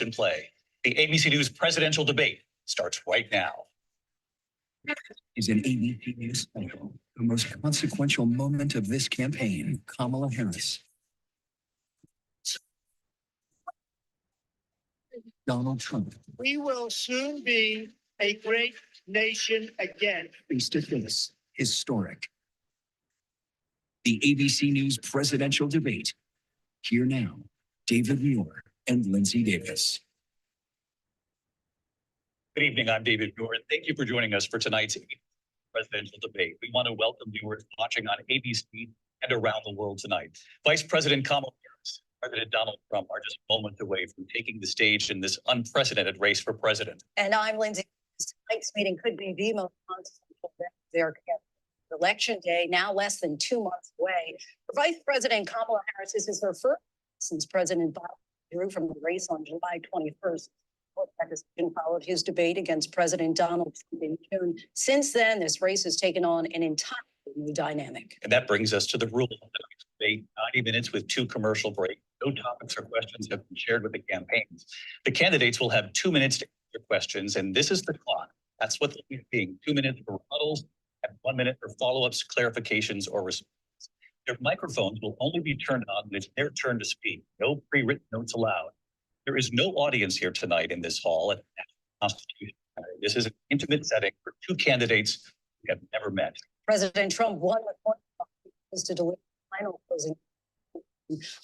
In play. The ABC News presidential debate starts right now. Is an ABC News special, the most consequential moment of this campaign, Kamala Harris. Donald Trump. We will soon be a great nation again. Face to face, historic. The ABC News presidential debate. Here now, David Muir and Lindsay Davis. Good evening, I'm David Muir, and thank you for joining us for tonight's presidential debate. We want to welcome viewers watching on ABC and around the world tonight. Vice President Kamala Harris, President Donald Trump are just moments away from taking the stage in this unprecedented race for president. And I'm Lindsay. Tonight's meeting could be the most consequential event of their campaign. Election day, now less than 2 months away. For Vice President Kamala Harris, this is her first since President Biden withdrew from the race on July 21st. That decision followed his debate against President Donald Trump in June. Since then, this race has taken on an entirely new dynamic. And that brings us to the rule of tonight's debate, 90 minutes with 2 commercial breaks. No topics or questions have been shared with the campaigns. The candidates will have 2 minutes to answer questions, and this is the clock. That's what they'll be being 2 minutes for rebuttals and 1 minute for follow-ups, clarifications, or responses. Their microphones will only be turned on when it's their turn to speak. No pre-written notes allowed. There is no audience here tonight in this hall at the National Constitution Center. This is an intimate setting for 2 candidates who have never met. President Trump won with one to deliver final closing.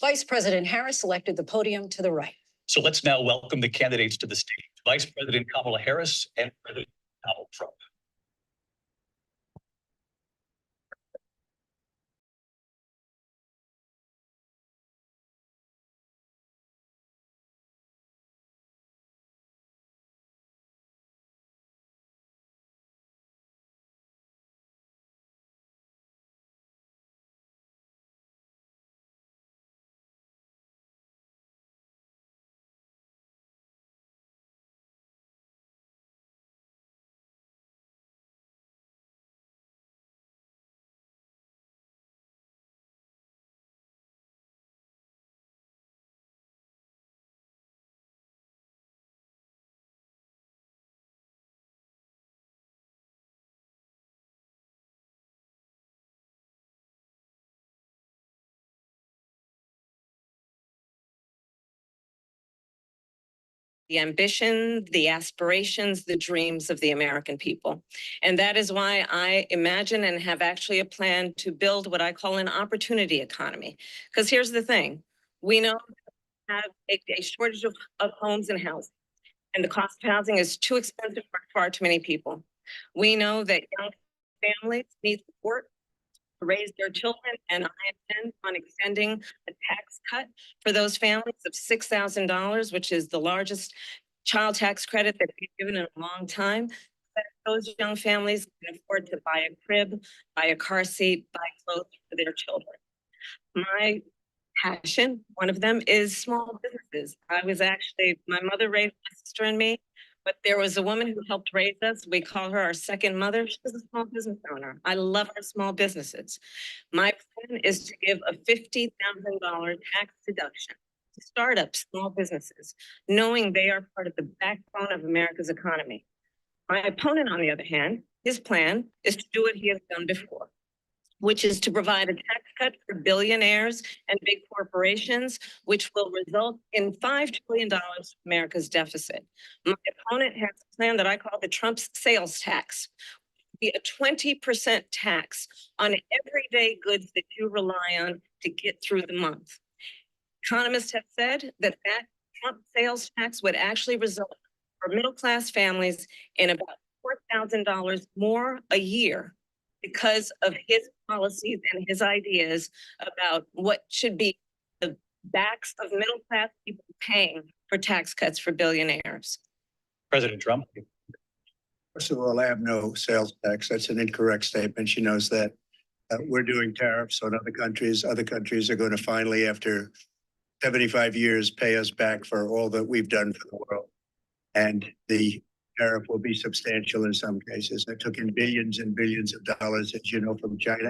Vice President Harris selected the podium to the right. So let's now welcome the candidates to the stage. Vice President Kamala Harris and President Donald Trump. The ambition, the aspirations, the dreams of the American people. And that is why I imagine and have actually a plan to build what I call an opportunity economy. Because here's the thing, we know we have a shortage of homes and housing, and the cost of housing is too expensive for far too many people. We know that young families need support to raise their children, and I intend on extending a tax cut for those families of $6,000, which is the largest child tax credit that we've given in a long time. That those young families can afford to buy a crib, buy a car seat, buy clothes for their children. My passion, one of them, is small businesses. My mother raised my sister and me, but there was a woman who helped raise us. We call her our second mother. She was a small business owner. I love our small businesses. My plan is to give a $50,000 tax deduction to startup small businesses, knowing they are part of the backbone of America's economy. My opponent, on the other hand, his plan is to do what he has done before, which is to provide a tax cut for billionaires and big corporations, which will result in $5 trillion of America's deficit. My opponent has a plan that I call the Trump sales tax, be a 20% tax on everyday goods that you rely on to get through the month. Economists have said that Trump sales tax would actually result for middle-class families in about $4,000 more a year because of his policies and his ideas about what should be the backs of middle-class people paying for tax cuts for billionaires. President Trump. First of all, I have no sales tax. That's an incorrect statement. She knows that. We're doing tariffs on other countries. Other countries are going to finally, after 75 years, pay us back for all that we've done for the world. And the tariff will be substantial in some cases. They took in billions and billions of dollars, as you know, from China.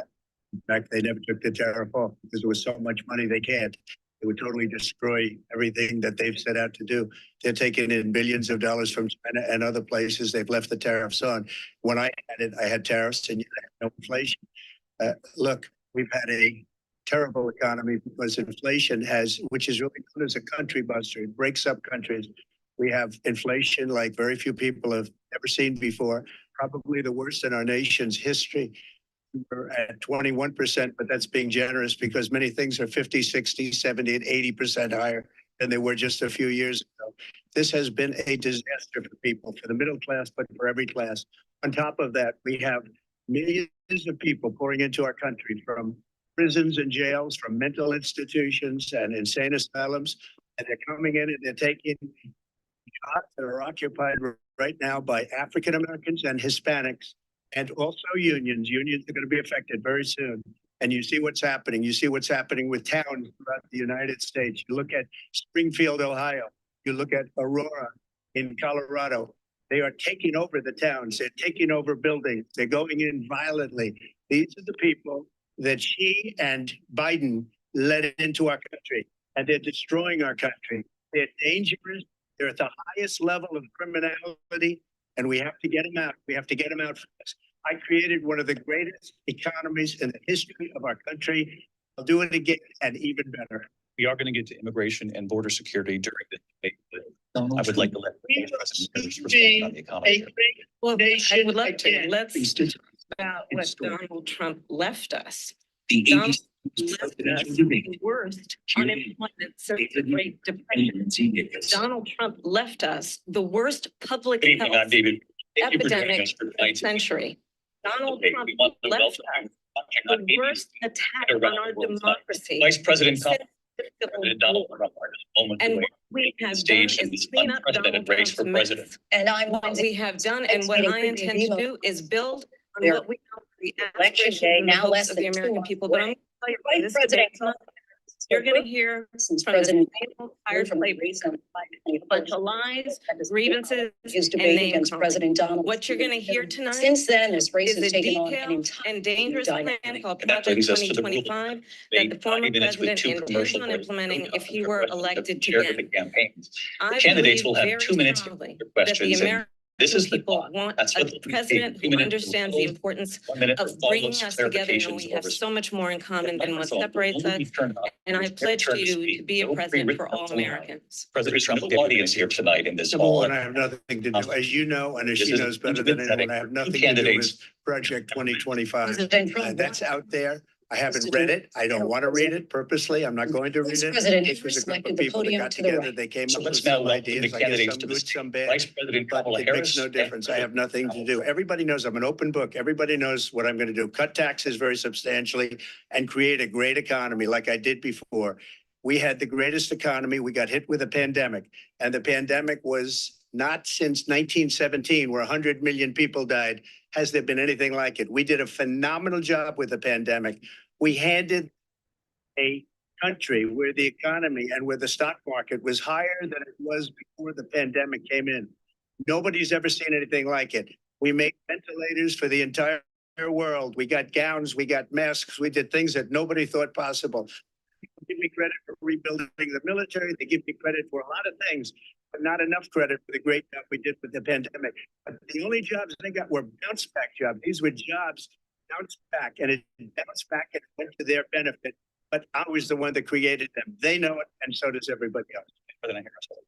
In fact, they never took the tariff off because there was so much money they can't. It would totally destroy everything that they've set out to do. They're taking in billions of dollars from China and other places. They've left the tariffs on. When I had it, I had tariffs and you had no inflation. Look, we've had a terrible economy because inflation has, which is really known as a country buster. It breaks up countries. We have inflation like very few people have ever seen before, probably the worst in our nation's history. We're at 21%, but that's being generous because many things are 50, 60, 70, and 80% higher than they were just a few years ago. This has been a disaster for people, for the middle class, but for every class. On top of that, we have millions of people pouring into our country from prisons and jails, from mental institutions and insane asylums, and they're coming in and they're taking jobs that are occupied right now by African Americans and Hispanics. And also unions. Unions are going to be affected very soon. And you see what's happening. You see what's happening with towns throughout the United States. You look at Springfield, Ohio. You look at Aurora in Colorado. They are taking over the towns. They're taking over buildings. They're going in violently. These are the people that she and Biden led into our country. And they're destroying our country. They're dangerous. They're at the highest level of criminality. And we have to get them out. We have to get them out fast. I created one of the greatest economies in the history of our country. I'll do it again and even better. We are going to get to immigration and border security during this debate, but I would like to let the President respond on the A economy. great Well, I nation would love to. again. Let's talk about what Donald Trump left us. The Donald ABC News left us presidential the debate. worst Here now, unemployment since the David Great and Depression. Lindsay Davis. Donald Trump left us the worst public Good evening, I'm health David. Thank you for joining epidemic us for of the tonight's century. Donald debate. Trump We want to left welcome us on the ABC worst attack and on around our the world. democracy Vice President since Trump, the Civil President Donald War. Trump are just moments And away what we from have done stage in is this clean up Donald unprecedented race Trump's for president. mess. And I'm What we have done and what I intend to do is build on There- what we know the Election aspirations day, and the now hopes less of the than 2 American months people. But I'm away. going to tell you, Vice this President debate tonight, you're going to hear since from the President same tired playbook, a bunch of lies, grievances, his and debate name against calling. President Donald. What you're going to hear tonight Since then, this race is has a taken on an detailed entirely and dangerous new plan dynamic. called And that Project brings us to the 2025 that debate, the former 90 minutes with president two intends commercial on breaks. implementing No if he topics or were questions have elected been shared with again. the campaigns. I Candidates believe will have very 2 minutes strongly for that the questions, and American this is the people clock. want That's a what the president 2 who minutes understands the will importance 1 minute for of bringing follow-ups, us together. You know, clarifications, we or have so much more in common than what microphone will separates only be us. turned off And I when it's pledge your to turn you to speak. be a No president for pre-written all allowed. Americans. President Trump audience here tonight in this Number all. one, I have nothing to do, as you know, and as This she is knows better than anyone, I have nothing to do candidates. with Project 2025. President Trump That's out there. I haven't to read do- it. I don't want to read it purposely. I'm not going to read Vice it. President This was a group selected of the people that podium got to the together. right. They came So up with let's now some welcome the ideas, I guess candidates some to the good, stage. some bad. Vice President But Kamala it makes Harris. no and difference. I have nothing to do. Everybody knows I'm an open book. Everybody knows what I'm going to do. Cut taxes very substantially and create a great economy like I did before. We had the greatest economy. We got hit with a pandemic, and the pandemic was not since 1917, where 100 million people died, has there been anything like it. We did a phenomenal job with the pandemic. We handed a country where the economy and where the stock market was higher than it was before the pandemic came in. Nobody's ever seen anything like it. We made ventilators for the entire world. We got gowns, we got masks, we did things that nobody thought possible. People give me credit for rebuilding the military. They give me credit for a lot of things, but not enough credit for the great job we did with the pandemic. But the only jobs they got were bounce back jobs. These were jobs bounced back, and it bounced back and went to their benefit. But I was the one that created them. They know it, and so does everybody else. President Harris.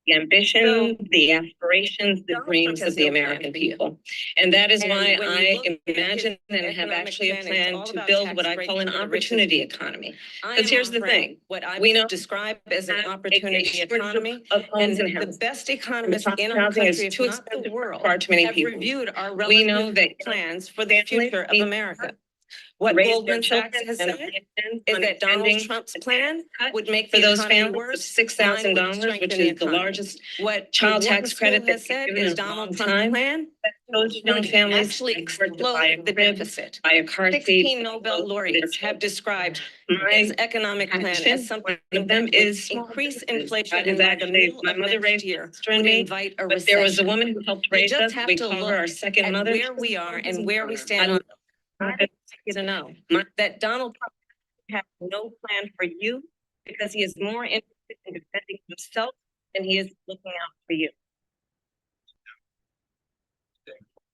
The ambition, the aspirations, the Donald dreams Trump has of the no plan American for you. people. And that is And why when you I look at his imagine and have economic actually a plan, it's plan all to about build tax what I breaks call an for the richest opportunity people. economy. I Because am here's the offering thing, what I we know describe as an have opportunity a shortage economy. of homes And and the houses. best economists cost in of our housing is country, if too not the expensive for world, far too many have people. reviewed our We know relevant that plans for the families future of need America. What raise Goldman their Sachs children, has and said I intend is on that Donald extending Trump's the plan cut would make for the those economy families worse, of $6,000, which is the economy. largest What child the tax Wharton credit School that has said given is in a Donald long Trump's time. plan Those young would families actually can afford to buy a explode the crib, deficit. buy a car seat. 16 Nobel laureates have described his economic plan action, as something one of them that is would increase small inflation, businesses. and by the Actually, middle my of mother next raised year sister and would me, invite a but there was a recession. woman who helped You raise just us. have We to call her look our second at mother. where we are and where we stand. I want you to know that Donald Trump has no plan for you because he is more interested in defending himself than he is looking out for you.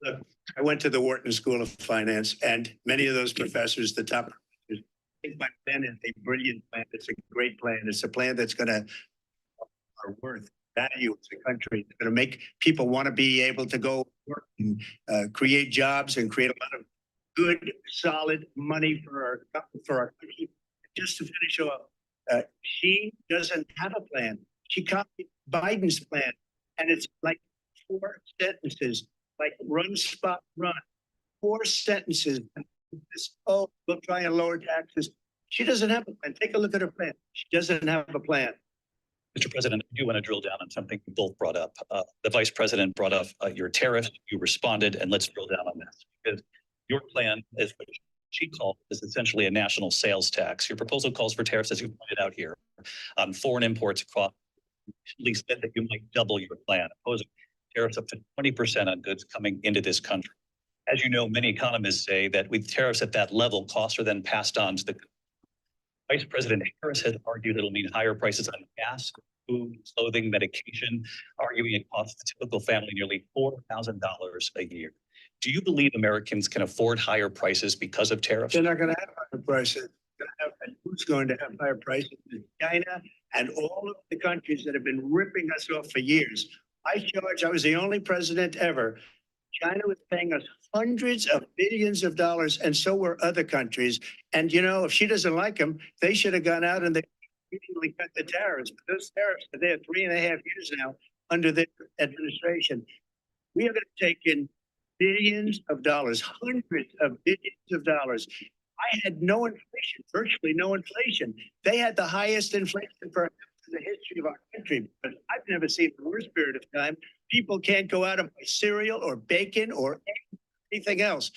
Look, I went to the Wharton School of Finance, and many of those professors, the top professors, think my plan is a brilliant plan. It's a great plan. It's a plan that's going to our worth, value as a country. It's going to make people want to be able to go work and create jobs and create a lot of good, solid money for our country. Just to finish off, she doesn't have a plan. She copied Biden's plan, and it's like 4 sentences, like run, spot, run. 4 sentences. This, oh, we'll try and lower taxes. She doesn't have a plan. Take a look at her plan. She doesn't have a plan. Mr. President, I do want to drill down on something you both brought up. The Vice President brought up your tariffs. You responded, and let's drill down on this, because your plan is what she called is essentially a national sales tax. Your proposal calls for tariffs, as you pointed out here, on foreign imports across. At least said that you might double your plan, opposing tariffs up to 20% on goods coming into this country. As you know, many economists say that with tariffs at that level, costs are then passed on to the Vice President Harris has argued it'll mean higher prices on gas, food, clothing, medication, arguing it costs the typical family nearly $4,000 a year. Do you believe Americans can afford higher prices because of tariffs? They're not going to have higher prices. And who's going to have higher prices? China and all of the countries that have been ripping us off for years. I was the only president ever. China was paying us hundreds of billions of dollars, and so were other countries. And, you know, if she doesn't like them, they should have gone out and they immediately cut the tariffs. But those tariffs are there 3.5 years now under this administration. We are going to take in billions of dollars, hundreds of billions of dollars. I had no inflation, virtually no inflation. They had the highest inflation for the history of our country, but I've never seen a worse period of time. People can't go out and buy cereal or bacon or anything else.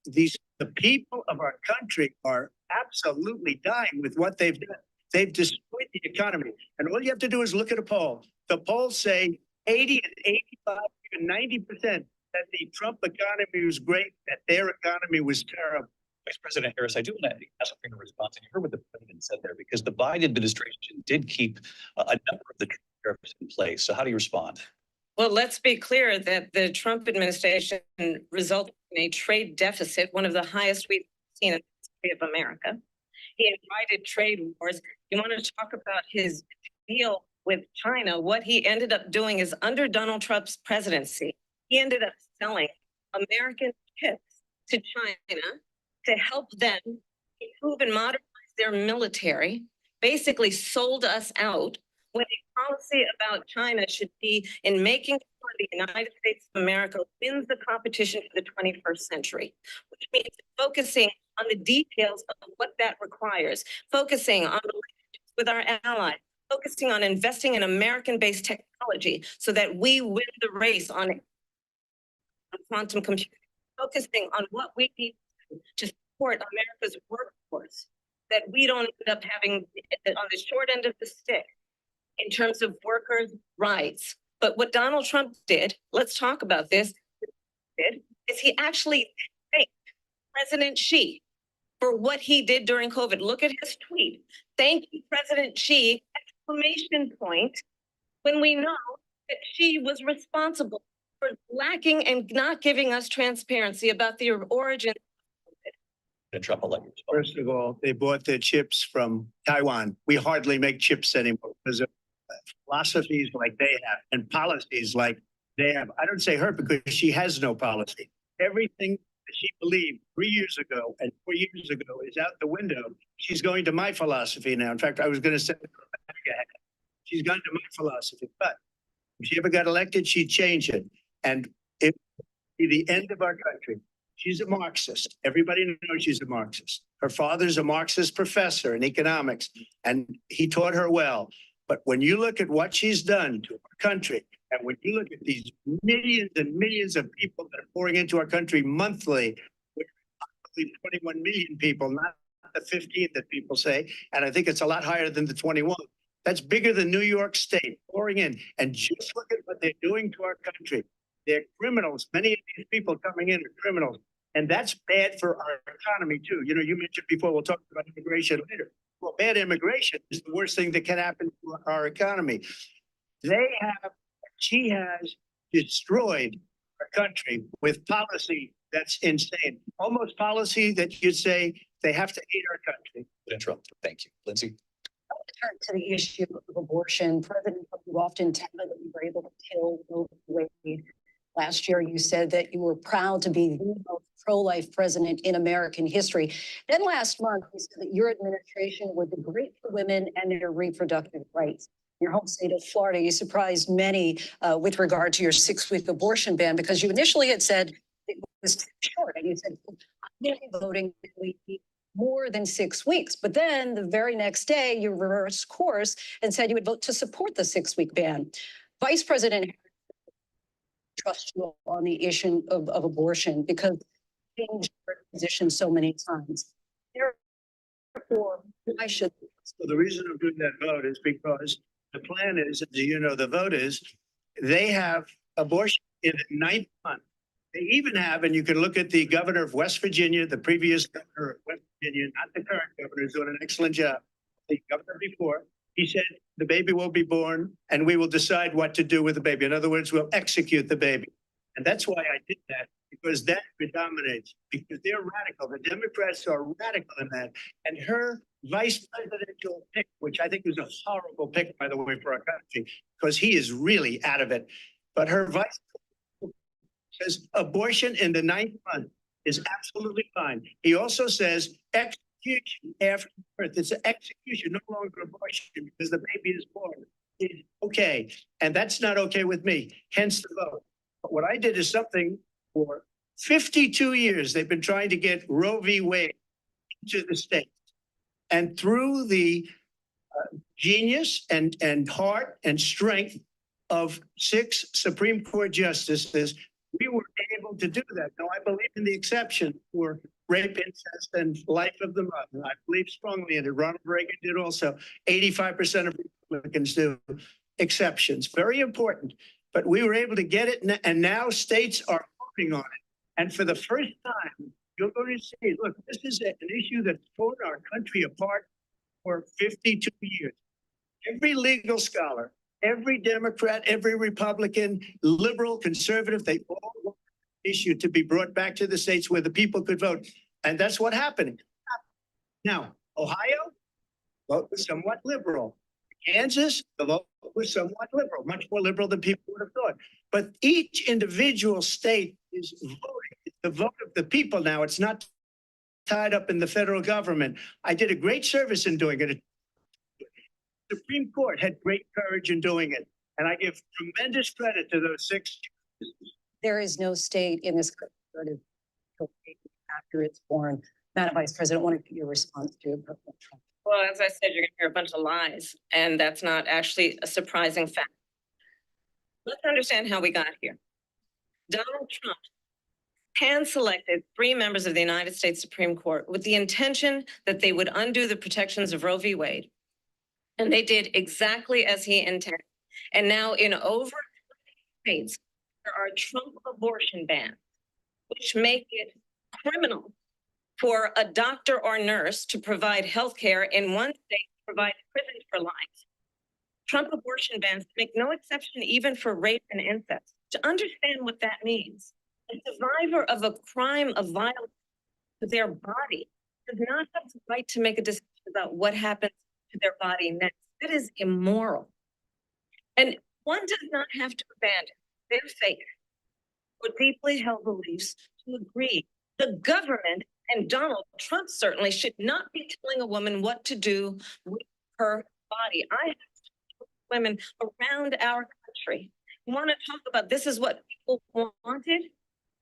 The people of our country are absolutely dying with what they've done. They've destroyed the economy. And all you have to do is look at a poll. The polls say 80 and 85, even 90% that the Trump economy was great, that their economy was terrible. Vice President Harris, I do want to ask for your response. And you heard what the president said there, because the Biden administration did keep a number of the tariffs in place. So how do you respond? Well, let's be clear that the Trump administration resulted in a trade deficit, one of the highest we've seen in the history of America. He invited trade wars. You want to talk about his deal with China? What he ended up doing is, under Donald Trump's presidency, he ended up selling American chips to China to help them improve and modernize their military, basically sold us out, when a policy about China should be in making sure the United States of America wins the competition for the 21st century, which means focusing on the details of what that requires, focusing on relationships with our allies, focusing on investing in American-based technology so that we win the race on quantum computing, focusing on what we need to support America's workforce, that we don't end up having on the short end of the stick in terms of workers' rights. But what Donald Trump did, let's talk about this, is he actually thanked President Xi for what he did during COVID. Look at his tweet. Thank you, President Xi, exclamation point, when we know that Xi was responsible for lacking and not giving us transparency about the origin. Trump, I'll let you respond. First of all, they bought their chips from Taiwan. We hardly make chips anymore because of philosophies like they have and policies like they have. I don't say her because she has no policy. Everything that she believed 3 years ago and 4 years ago is out the window. She's going to my philosophy now. In fact, I was going to send her a MAGA hat. She's gone to my philosophy. But if she ever got elected, she'd change it. And it would be the end of our country. She's a Marxist. Everybody knows she's a Marxist. Her father's a Marxist professor in economics, and he taught her well. But when you look at what she's done to our country, and when you look at these millions and millions of people that are pouring into our country monthly, I believe 21 million people, not the 15 that people say, and I think it's a lot higher than the 21. That's bigger than New York State pouring in. And just look at what they're doing to our country. They're criminals. Many of these people coming in are criminals. And that's bad for our economy, too. You know, you mentioned before, we'll talk about immigration later. well, bad immigration is the worst thing that can happen to our economy. She has destroyed our country with policy that's insane. Almost policy that you'd say they have to hate our country. Interrupt. Thank you. Lindsay? Turn to the issue of abortion. President Trump, you often tell that you were able to kill Roe v. Wade. Last year, you said that you were proud to be the most pro-life president in American history. Then last month, you said that your administration would be great for women and their reproductive rights. In your home state of Florida, you surprised many with regard to your 6-week abortion ban because you initially had said it was too short. And you said, I'm going to be voting if we need more than 6 weeks. But then the very next day, you reversed course and said you would vote to support the 6-week ban. Vice President trust you on the issue of abortion because changed your position so many times. Therefore, I should. So the reason I'm doing that vote is because the plan is, as you know, the vote is they have abortion in the 9th month. They even have, and you can look at the governor of West Virginia, the previous governor of West Virginia, not the current governor, is doing an excellent job. The governor before, he said the baby will be born and we will decide what to do with the baby. In other words, we'll execute the baby. And that's why I did that, because that predominates, because they're radical. The Democrats are radical in that. And her vice presidential pick, which I think is a horrible pick, by the way, for our country, because he is really out of it. But her vice says abortion in the 9th month is absolutely fine. He also says execution after birth. It's an execution, no longer abortion, because the baby is born. It's okay. And that's not okay with me, hence the vote. But what I did is something for 52 years, they've been trying to get Roe v. Wade into the states. And through the genius and heart and strength of 6 Supreme Court justices, we were able to do that. Now, I believe in the exception for rape, incest, and life of the mother. I believe strongly in it. Ronald Reagan did also. 85% of Republicans do. Exceptions, very important. But we were able to get it, and now states are voting on it. And for the first time, you're going to see, look, this is an issue that's torn our country apart for 52 years. Every legal scholar, every Democrat, every Republican, liberal, conservative, they all want the issue to be brought back to the states where the people could vote. And that's what happened. Now, Ohio, vote was somewhat liberal. Kansas, the vote was somewhat liberal, much more liberal than people would have thought. But each individual state is voting. It's the vote of the people now. It's not tied up in the federal government. I did a great service in doing it. The Supreme Court had great courage in doing it. And I give tremendous credit to those 6. There is no state in this country after it's born. Madam Vice President, I want to get your response to President Trump. Well, as I said, you're going to hear a bunch of lies, and that's not actually a surprising fact. Let's understand how we got here. Donald Trump hand-selected 3 members of the United States Supreme Court with the intention that they would undo the protections of Roe v. Wade. And they did exactly as he intended. And now in over 20 states, there are Trump abortion bans, which make it criminal for a doctor or nurse to provide health care in one state, provide prison for life. Trump abortion bans make no exception even for rape and incest. To understand what that means, a survivor of a crime of violence to their body does not have the right to make a decision about what happens to their body next. That is immoral. And one does not have to abandon their faith or deeply held beliefs to agree. The government and Donald Trump certainly should not be telling a woman what to do with her body. I have women around our country who want to talk about this is what people wanted.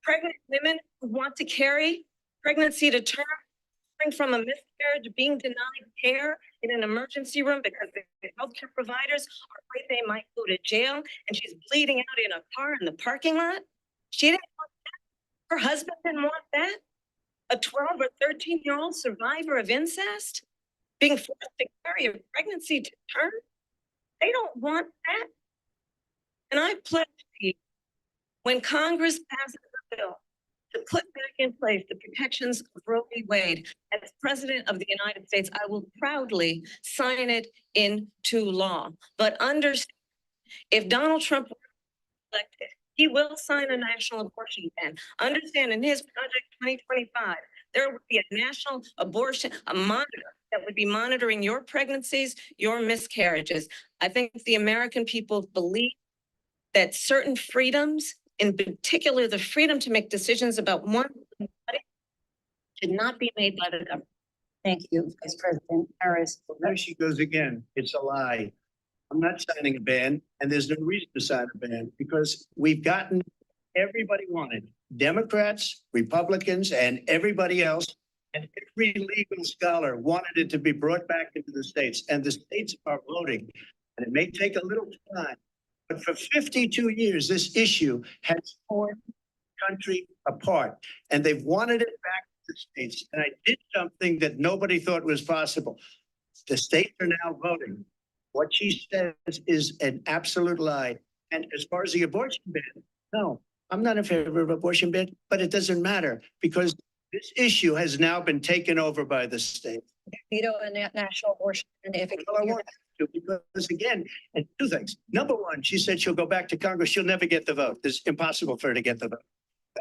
Pregnant women who want to carry pregnancy to term, from a miscarriage, being denied care in an emergency room because the healthcare providers are afraid they might go to jail, and she's bleeding out in a car in the parking lot. She didn't want that. Her husband didn't want that. A 12 or 13-year-old survivor of incest being forced to carry a pregnancy to term. They don't want that. And I pledge to you, when Congress passes a bill to put back in place the protections of Roe v. Wade. As President of the United States, I will proudly sign it into law. But understand, if Donald Trump were elected, he will sign a national abortion ban. Understand, in his Project 2025, there would be a national abortion, a monitor that would be monitoring your pregnancies, your miscarriages. I think the American people believe that certain freedoms, in particular, the freedom to make decisions about one body, should not be made by the government. Thank you, Vice President Harris. There she goes again. It's a lie. I'm not signing a ban, and there's no reason to sign a ban because we've gotten everybody wanted. Democrats, Republicans, and everybody else, and every legal scholar wanted it to be brought back into the states, and the states are voting. And it may take a little time, but for 52 years, this issue has torn the country apart, and they've wanted it back to the states. And I did something that nobody thought was possible. The states are now voting. What she says is an absolute lie. And as far as the abortion ban, no, I'm not in favor of abortion ban, but it doesn't matter because this issue has now been taken over by the state. Veto a national abortion. And if it Well, I want to, because again, and two things. Number one, she said she'll go back to Congress. She'll never get the vote. It's impossible for her to get the vote,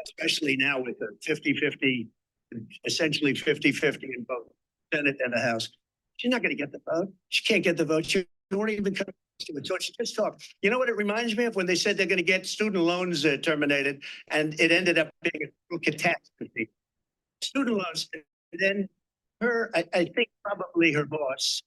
especially now with the 50-50, essentially 50-50 in both Senate and the House. She's not going to get the vote. She can't get the vote. She won't even come to it. So she just talked. You know what it reminds me of? When they said they're going to get student loans terminated, and it ended up being a catastrophe. Student loans. And then I think probably her boss,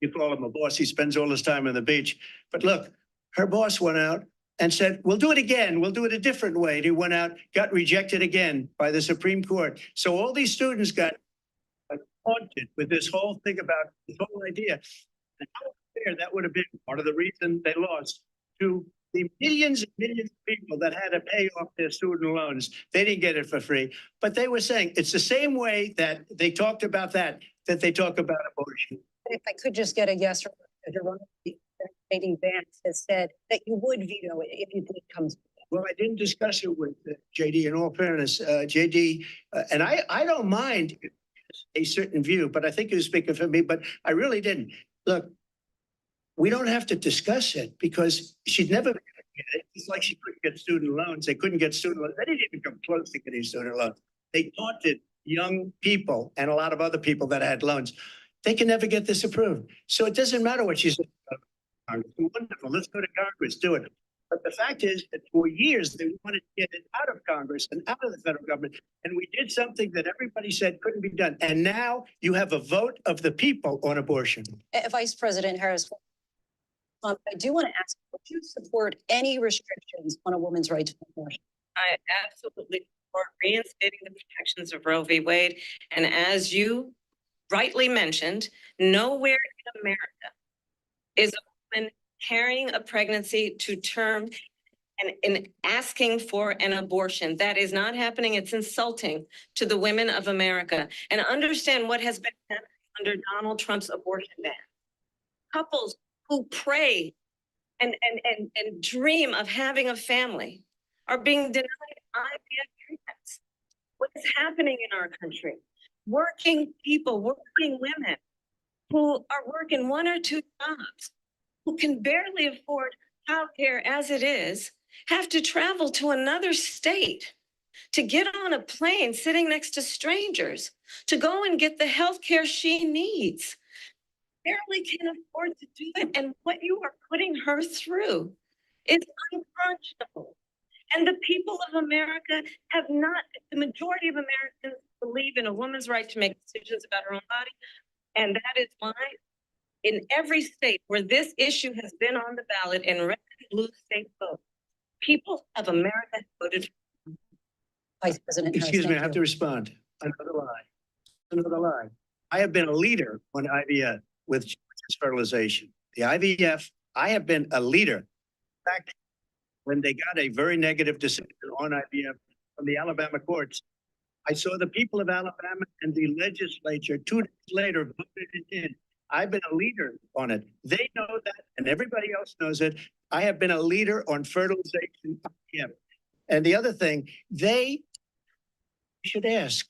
you call him a boss, he spends all his time on the beach. But look, her boss went out and said, we'll do it again. We'll do it a different way. And he went out, got rejected again by the Supreme Court. So all these students got haunted with this whole thing about this whole idea. And how fair that would have been part of the reason they lost to the millions and millions of people that had to pay off their student loans. They didn't get it for free, but they were saying it's the same way that they talked about that they talk about abortion. If I could just get a yes or no, JD Vance has said that you would veto it if you think it comes. Well, I didn't discuss it with JD. In all fairness, JD, and I don't mind a certain view, but I think he was speaking for me. But I really didn't. Look, we don't have to discuss it because she'd never been able to get it. It's like she couldn't get student loans. They couldn't get student loans. They didn't even come close to getting student loans. They taunted young people and a lot of other people that had loans. They can never get this approved. So it doesn't matter what she said about Congress. Wonderful. Let's go to Congress. Do it. But the fact is that for years, they wanted to get it out of Congress and out of the federal government. And we did something that everybody said couldn't be done. And now you have a vote of the people on abortion. Vice President Harris, I do want to ask, would you support any restrictions on a woman's right to abortion? I absolutely support reinstating the protections of Roe v. Wade. And as you rightly mentioned, nowhere in America is a woman carrying a pregnancy to term and asking for an abortion. That is not happening. It's insulting to the women of America. And understand what has been happening under Donald Trump's abortion ban. Couples who pray and dream of having a family are being denied IVF treatments. What is happening in our country? Working people, working women who are working one or two jobs, who can barely afford childcare as it is, have to travel to another state to get on a plane sitting next to strangers to go and get the health care she needs. Barely can afford to do it. And what you are putting her through is unconscionable. And the people of America have not, the majority of Americans believe in a woman's right to make decisions about her own body. And that is why in every state where this issue has been on the ballot in red and blue state vote, people of America voted. Vice President Harris, Excuse me, I thank have you. to respond. Another lie. Another lie. I have been a leader on IVF with fertilization. The IVF, I have been a leader. In fact, when they got a very negative decision on IVF from the Alabama courts, I saw the people of Alabama and the legislature 2 days later voted it in. I've been a leader on it. They know that, and everybody else knows it. I have been a leader on fertilization IVF. And the other thing, they You should ask.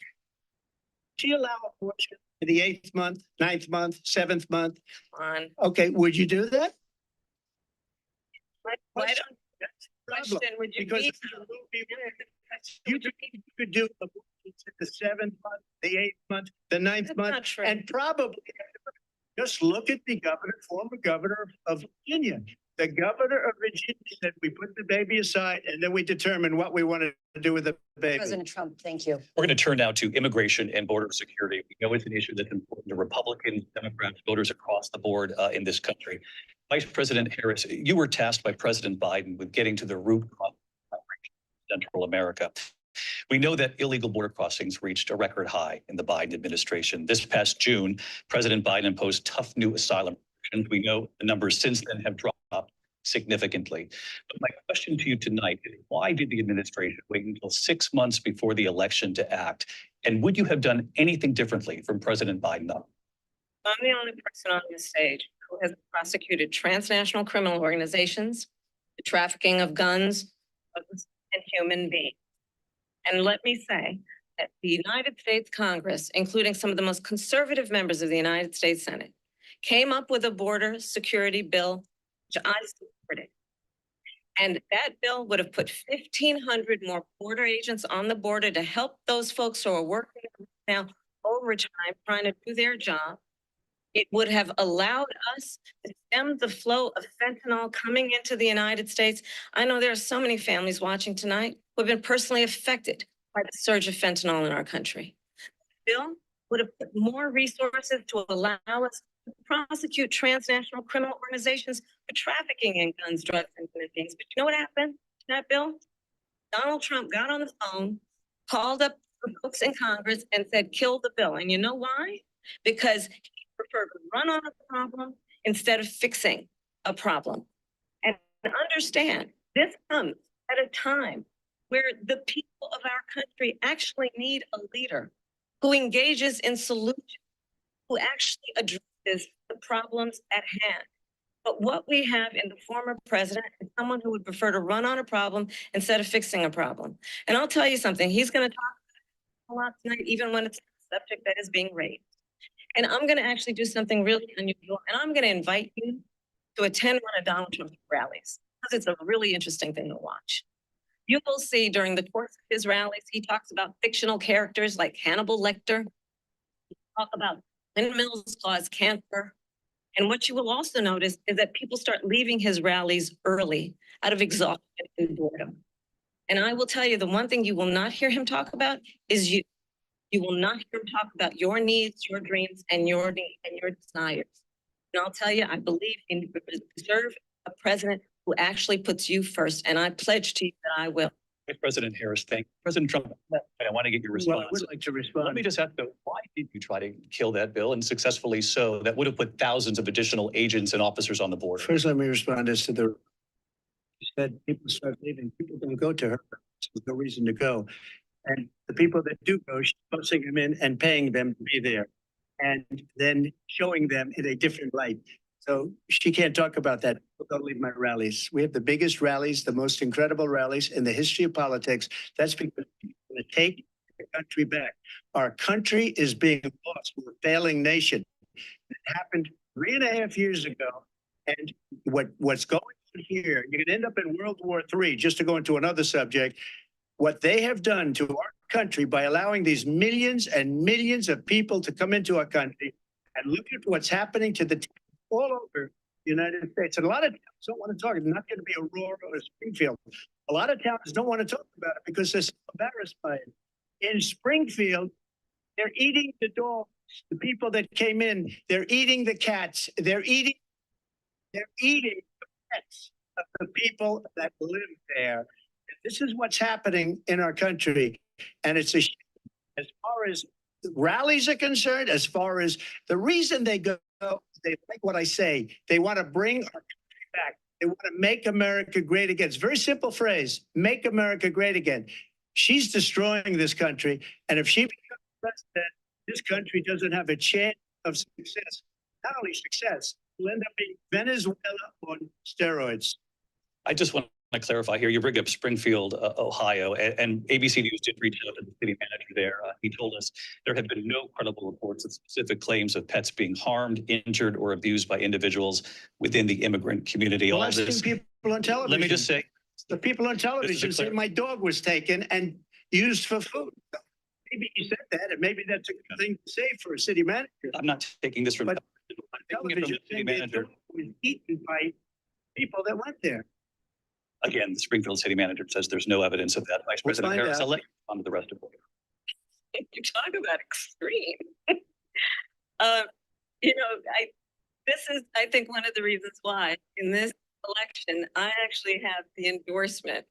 Do you allow abortion in the 8th month, 9th month, 7th month? On. Okay, would you do that? Why Question. don't, That's the problem. question, would you Because be? you could do abortions at the 7th month, the 8th month, the 9th That's month, not true. and probably just look at the governor, former governor of Virginia. The governor of Virginia said we put the baby aside and then we determine what we want to do with the baby. President Trump, thank you. We're going to turn now to immigration and border security. We know it's an issue that's important to Republicans, Democrats, voters across the board in this country. Vice President Harris, you were tasked by President Biden with getting to the root cause of Central America. We know that illegal border crossings reached a record high in the Biden administration. This past June, President Biden imposed tough new asylum restrictions. We know the numbers since then have dropped significantly. But my question to you tonight is, why did the administration wait until 6 months before the election to act? And would you have done anything differently from President Biden? I'm the only person on this stage who has prosecuted transnational criminal organizations, the trafficking of guns, drugs, and human beings. And let me say that the United States Congress, including some of the most conservative members of the United States Senate, came up with a border security bill, which I supported. And that bill would have put 1,500 more border agents on the border to help those folks who are working now overtime trying to do their job. It would have allowed us to stem the flow of fentanyl coming into the United States. I know there are so many families watching tonight who have been personally affected by the surge of fentanyl in our country. The bill would have put more resources to allow us to prosecute transnational criminal organizations for trafficking in guns, drugs, and human beings. But you know what happened to that bill? Donald Trump got on the phone, called up the folks in Congress and said, kill the bill. And you know why? Because he preferred to run on a problem instead of fixing a problem. And understand, this comes at a time where the people of our country actually need a leader who engages in solutions, who actually addresses the problems at hand. But what we have in the former president is someone who would prefer to run on a problem instead of fixing a problem. And I'll tell you something, he's going to talk a lot tonight, even when it's a subject that is being raised. And I'm going to actually do something really unusual, and I'm going to invite you to attend one of Donald Trump's rallies, because it's a really interesting thing to watch. You will see during the course of his rallies, he talks about fictional characters like Hannibal Lecter. He talks about windmills cause cancer. And what you will also notice is that people start leaving his rallies early out of exhaustion and boredom. And I will tell you, the one thing you will not hear him talk about is you. You will not hear him talk about your needs, your dreams, and your desires. And I'll tell you, I believe in deserve a president who actually puts you first. And I pledge to you that I will. Vice President Harris, thank you. President Trump, I want to get your response. Well, I would like to respond. Let me just ask, why did you try to kill that bill, and successfully so? That would have put thousands of additional agents and officers on the border. First, let me respond as to the, you said people start leaving. People don't go to her. There's no reason to go. And the people that do go, she's posting them in and paying them to be there, and then showing them in a different light. So she can't talk about that. Don't leave my rallies. We have the biggest rallies, the most incredible rallies in the history of politics. That's because people are going to take the country back. Our country is being lost. We're a failing nation. It happened 3.5 years ago. And what's going on here, you're going to end up in World War III, just to go into another subject. What they have done to our country by allowing these millions and millions of people to come into our country, and look at what's happening to the all over the United States. And a lot of towns don't want to talk. It's not going to be Aurora or Springfield. A lot of towns don't want to talk about it because they're so embarrassed by it. In Springfield, they're eating the dogs, the people that came in. They're eating the cats. They're eating the pets of the people that live there. This is what's happening in our country. And it's as far as rallies are concerned, as far as the reason they go, they like what I say. They want to bring our country back. They want to make America great again. It's a very simple phrase, make America great again. She's destroying this country. And if she becomes president, this country doesn't have a chance of success. Not only success, it'll end up being Venezuela on steroids. I just want I clarify here, you bring up Springfield, Ohio, and ABC News did reach out to the city manager there. He told us there have been no credible reports of specific claims of pets being harmed, injured, or abused by individuals within the immigrant community. Well, All I've seen this, people on television. let me just say, The people on television say clear- my dog was taken and used for food. Maybe he said that, and maybe that's a good thing to say for a city manager. I'm not taking this from, But I'm taking it from Television the city saying their manager. dog was eaten by people that went there. Again, the Springfield city manager says there's no evidence of that. Vice We'll President find Harris, out. I'll let you on to the rest of it. You talk about extreme. I think one of the reasons why in this election, I actually have the endorsement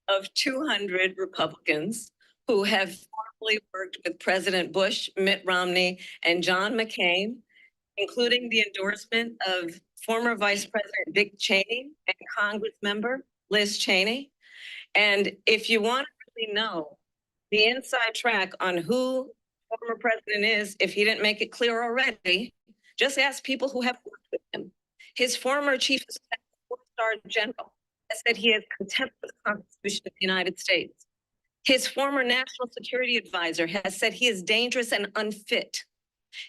of 200 Republicans who have formerly worked with President Bush, Mitt Romney, and John McCain, including the endorsement of former Vice President Dick Cheney and Congress member Liz Cheney. And if you want to really know the inside track on who former president is, if he didn't make it clear already, just ask people who have worked with him. His former chief of staff, four-star general, has said he has contempt for the Constitution of the United States. His former national security advisor has said he is dangerous and unfit.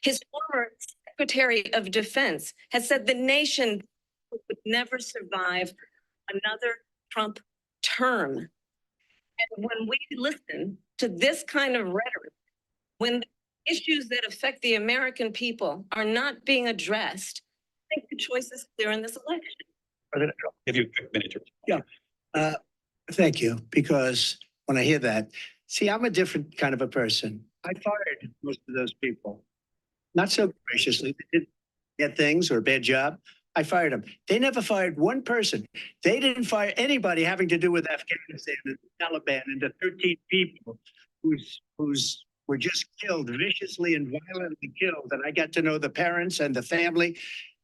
His former Secretary of Defense has said the nation would never survive another Trump term. And when we listen to this kind of rhetoric, when the issues that affect the American people are not being addressed, I think the choice is clear in this election. President Trump, give you a quick minute. To Thank you, because when I hear that, see, I'm a different kind of a person. I fired most of those people. Not so graciously. They didn't get things or a bad job. I fired them. They never fired one person. They didn't fire anybody having to do with Afghanistan and the Taliban and the 13 people who's were just killed, viciously and violently killed. And I got to know the parents and the family.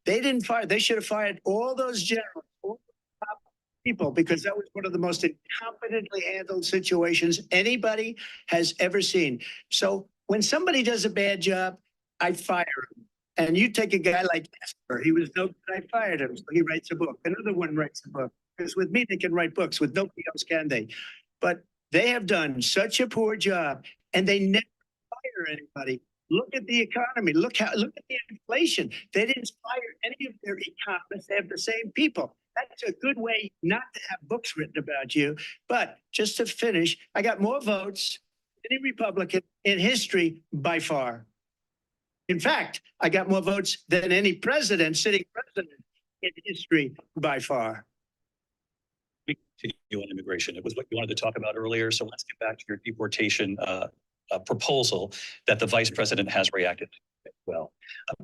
They didn't fire. They should have fired all those generals, all the top people, because that was one of the most incompetently handled situations anybody has ever seen. So when somebody does a bad job, I fire him. And you take a guy like Esper, he was no good, I fired him. So he writes a book. Another one writes a book. Because with me, they can write books. With nobody else can they? But they have done such a poor job, and they never fire anybody. Look at the economy. Look at the inflation. They didn't fire any of their economists. They have the same people. That's a good way not to have books written about you. But just to finish, I got more votes than any Republican in history by far. In fact, I got more votes than any sitting president in history by far. we continue on immigration. It was what you wanted to talk about earlier. So let's get back to your deportation proposal that the vice president has reacted to. Well,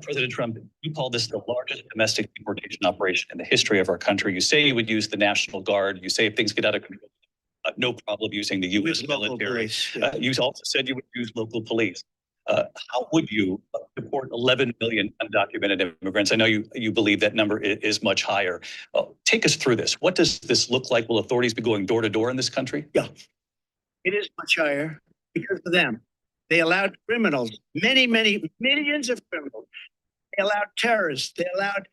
President Trump, you called this the largest domestic deportation operation in the history of our country. You say you would use the National Guard. You say if things get out of control, no problem using the U.S. military. You also said you would use local police. How would you deport 11 million undocumented immigrants? I know you believe that number is much higher. Take us through this. What does this look like? Will authorities be going door to door in this country? Yeah, it is much higher because of them. They allowed criminals, many millions of criminals. They allowed terrorists. They allowed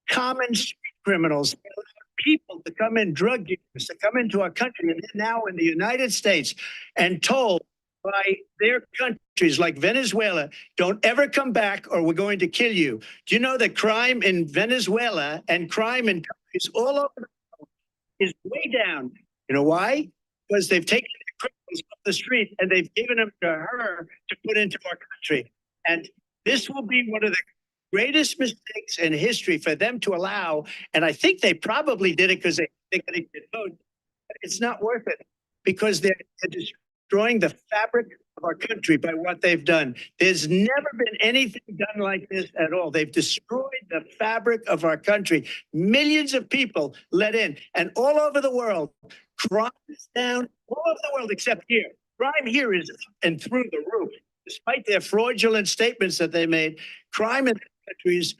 common street criminals. They allowed people to come in, drug dealers, to come into our country, and they're now in the United States and told by their countries like Venezuela, don't ever come back or we're going to kill you. Do you know that crime in Venezuela and crime in countries all over the world is way down? You know why? Because they've taken the criminals off the street and they've given them to her to put into our country. And this will be one of the greatest mistakes in history for them to allow. And I think they probably did it because they think they could vote. But it's not worth it because they're destroying the fabric of our country by what they've done. There's never been anything done like this at all. They've destroyed the fabric of our country. Millions of people let in, and all over the world, crime is down all over the world except here. Crime here is up and through the roof. Despite their fraudulent statements that they made, crime in the country is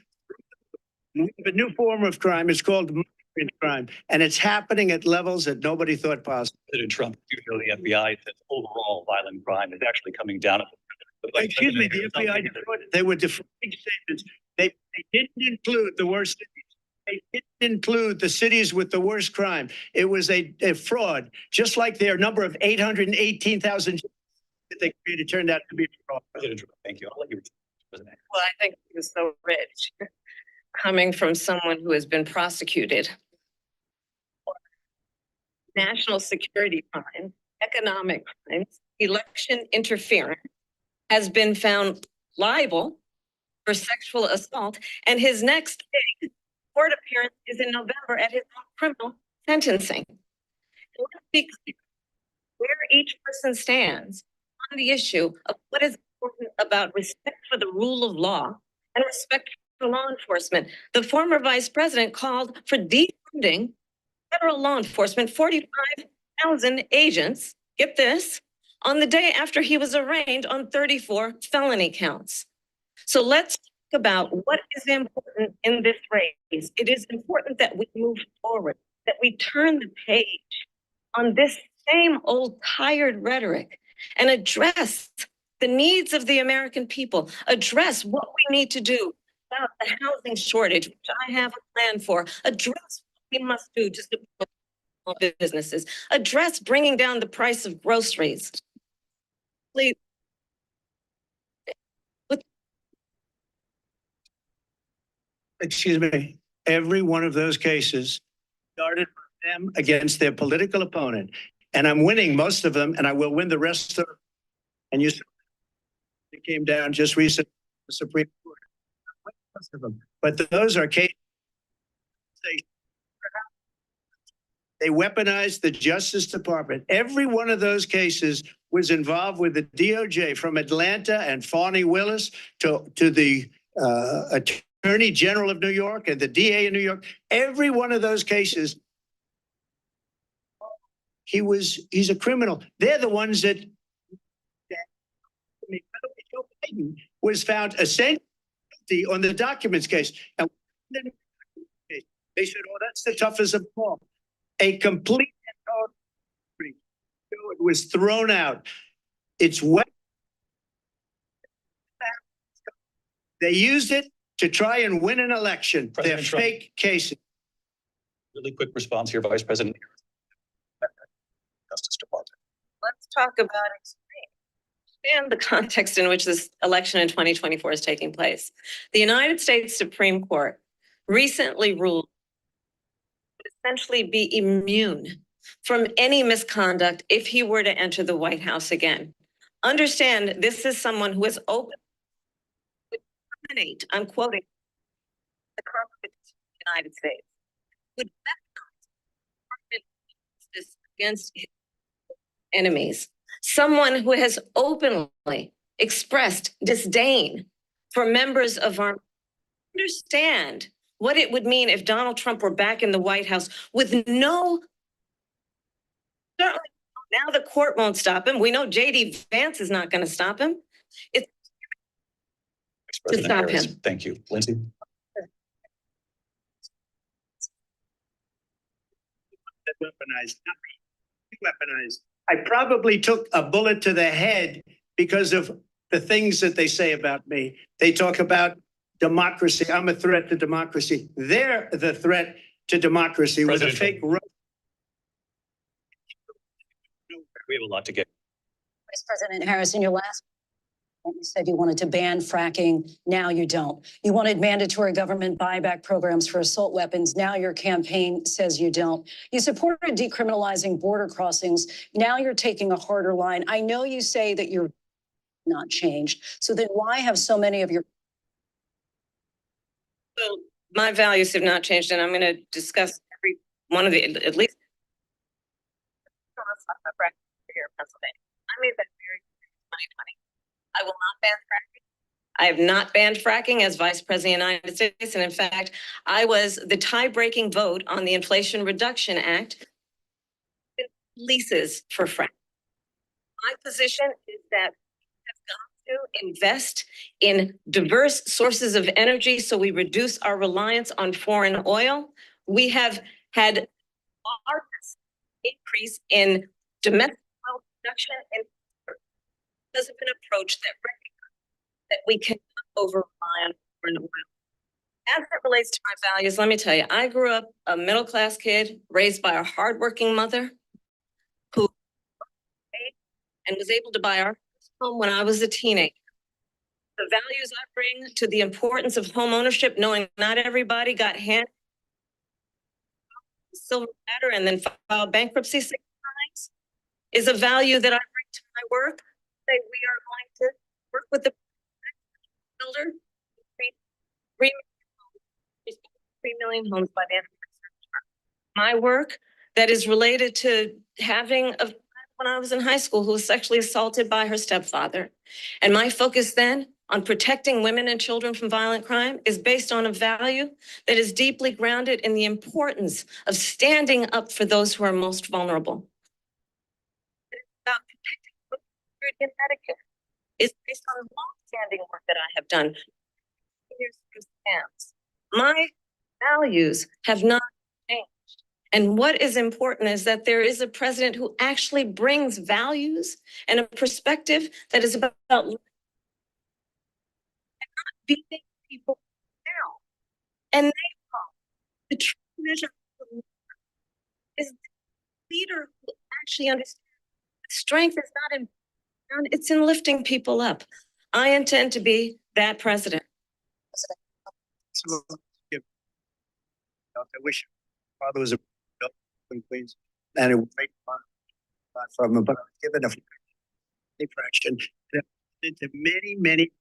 a new form of crime. It's called crime, and it's happening at levels that nobody thought possible. President Trump, you know the FBI says overall violent crime is actually coming down. Excuse me, the FBI, they were defrauding statements. They didn't include the worst cities. It didn't include the cities with the worst crime. It was a fraud, just like their number of 818,000 that they created turned out to be a fraud. President Trump, thank you. I'll let you. President. Well, I think he was so rich, coming from someone who has been prosecuted for national security crimes, economic crimes, election interference, has been found liable for sexual assault, and his next big court appearance is in November at his own criminal sentencing. So let's be clear where each person stands on the issue of what is important about respect for the rule of law and respect for law enforcement. The former vice president called for defunding federal law enforcement, 45,000 agents, get this, on the day after he was arraigned on 34 felony counts. So let's talk about what is important in this race. It is important that we move forward, that we turn the page on this same old tired rhetoric and address the needs of the American people, address what we need to do about the housing shortage, which I have a plan for, address what we must do to support small businesses, address bringing down the price of groceries. Please. Excuse me, every one of those cases started them against their political opponent. And I'm winning most of them, and I will win the rest of them. And you saw it came down just recently, the Supreme Court. Most of them. But those are cases. They weaponized the Justice Department. Every one of those cases was involved with the DOJ, from Atlanta and Fani Willis to the Attorney General of New York and the DA in New York. Every one of those cases, he's a criminal. They're the ones that Joe Biden was found essentially guilty on the documents case. And they said, oh, that's the toughest of them all. A complete and total, it was thrown out. It's wet. They used it to try and win an election. President They're Trump. fake cases. Really quick response here, Vice President. Justice Department. Let's talk about extreme and the context in which this election in 2024 is taking place. The United States Supreme Court recently ruled to essentially be immune from any misconduct if he were to enter the White House again. Understand, this is someone who is open to eliminate, I'm quoting, the Constitution of the United States, would weaponize justice against his enemies. Someone who has openly expressed disdain for members of our, understand what it would mean if Donald Trump were back in the White House with no, certainly now the court won't stop him. We know J.D. Vance is not going to stop him. It's Vice President stop Harris. him. Thank you. Lindsay. Weaponized, not weaponized. I probably took a bullet to the head because of the things that they say about me. They talk about democracy. I'm a threat to democracy. They're the threat to democracy with a fake. We have a lot to get. Vice President Harris, in your last, you said you wanted to ban fracking. Now you don't. You wanted mandatory government buyback programs for assault weapons. Now your campaign says you don't. You supported decriminalizing border crossings. Now you're taking a harder line. I know you say that you're not changed. So then why have so many of your... So my values have not changed, and I'm going to discuss every one of the, at least. Here in Pennsylvania. I made that very clear in 2020. I will not ban fracking. I have not banned fracking as Vice President of the United States. And in fact, I was the tie-breaking vote on the Inflation Reduction Act. Leases for fracking. My position is that we have got to invest in diverse sources of energy so we reduce our reliance on foreign oil. We have had largest increase in domestic oil production and because of an approach that recognizes that we cannot over rely on foreign oil. As it relates to my values, let me tell you, I grew up a middle-class kid raised by a hardworking mother who and was able to buy our first home when I was a teenager. The values I bring to the importance of home ownership, knowing not everybody got hand silver platter and then filed bankruptcy 6 times, is a value that I bring to my work. Say we are going to work with the builder, create 3 million homes by the end of the term. My work that is related to having a friend when I was in high school who was sexually assaulted by her stepfather. And my focus then on protecting women and children from violent crime is based on a value that is deeply grounded in the importance of standing up for those who are most vulnerable. It's about protecting in Medicare. It's based on long-standing work that I have done. My values have not changed. And what is important is that there is a president who actually brings values and a perspective that is about and not beating people down. And the true measure is the leader who actually understands strength is not in, it's in lifting people up. I intend to be that president. I wish my father was a Queens, and it would make fun from him, but I was given a fraction into many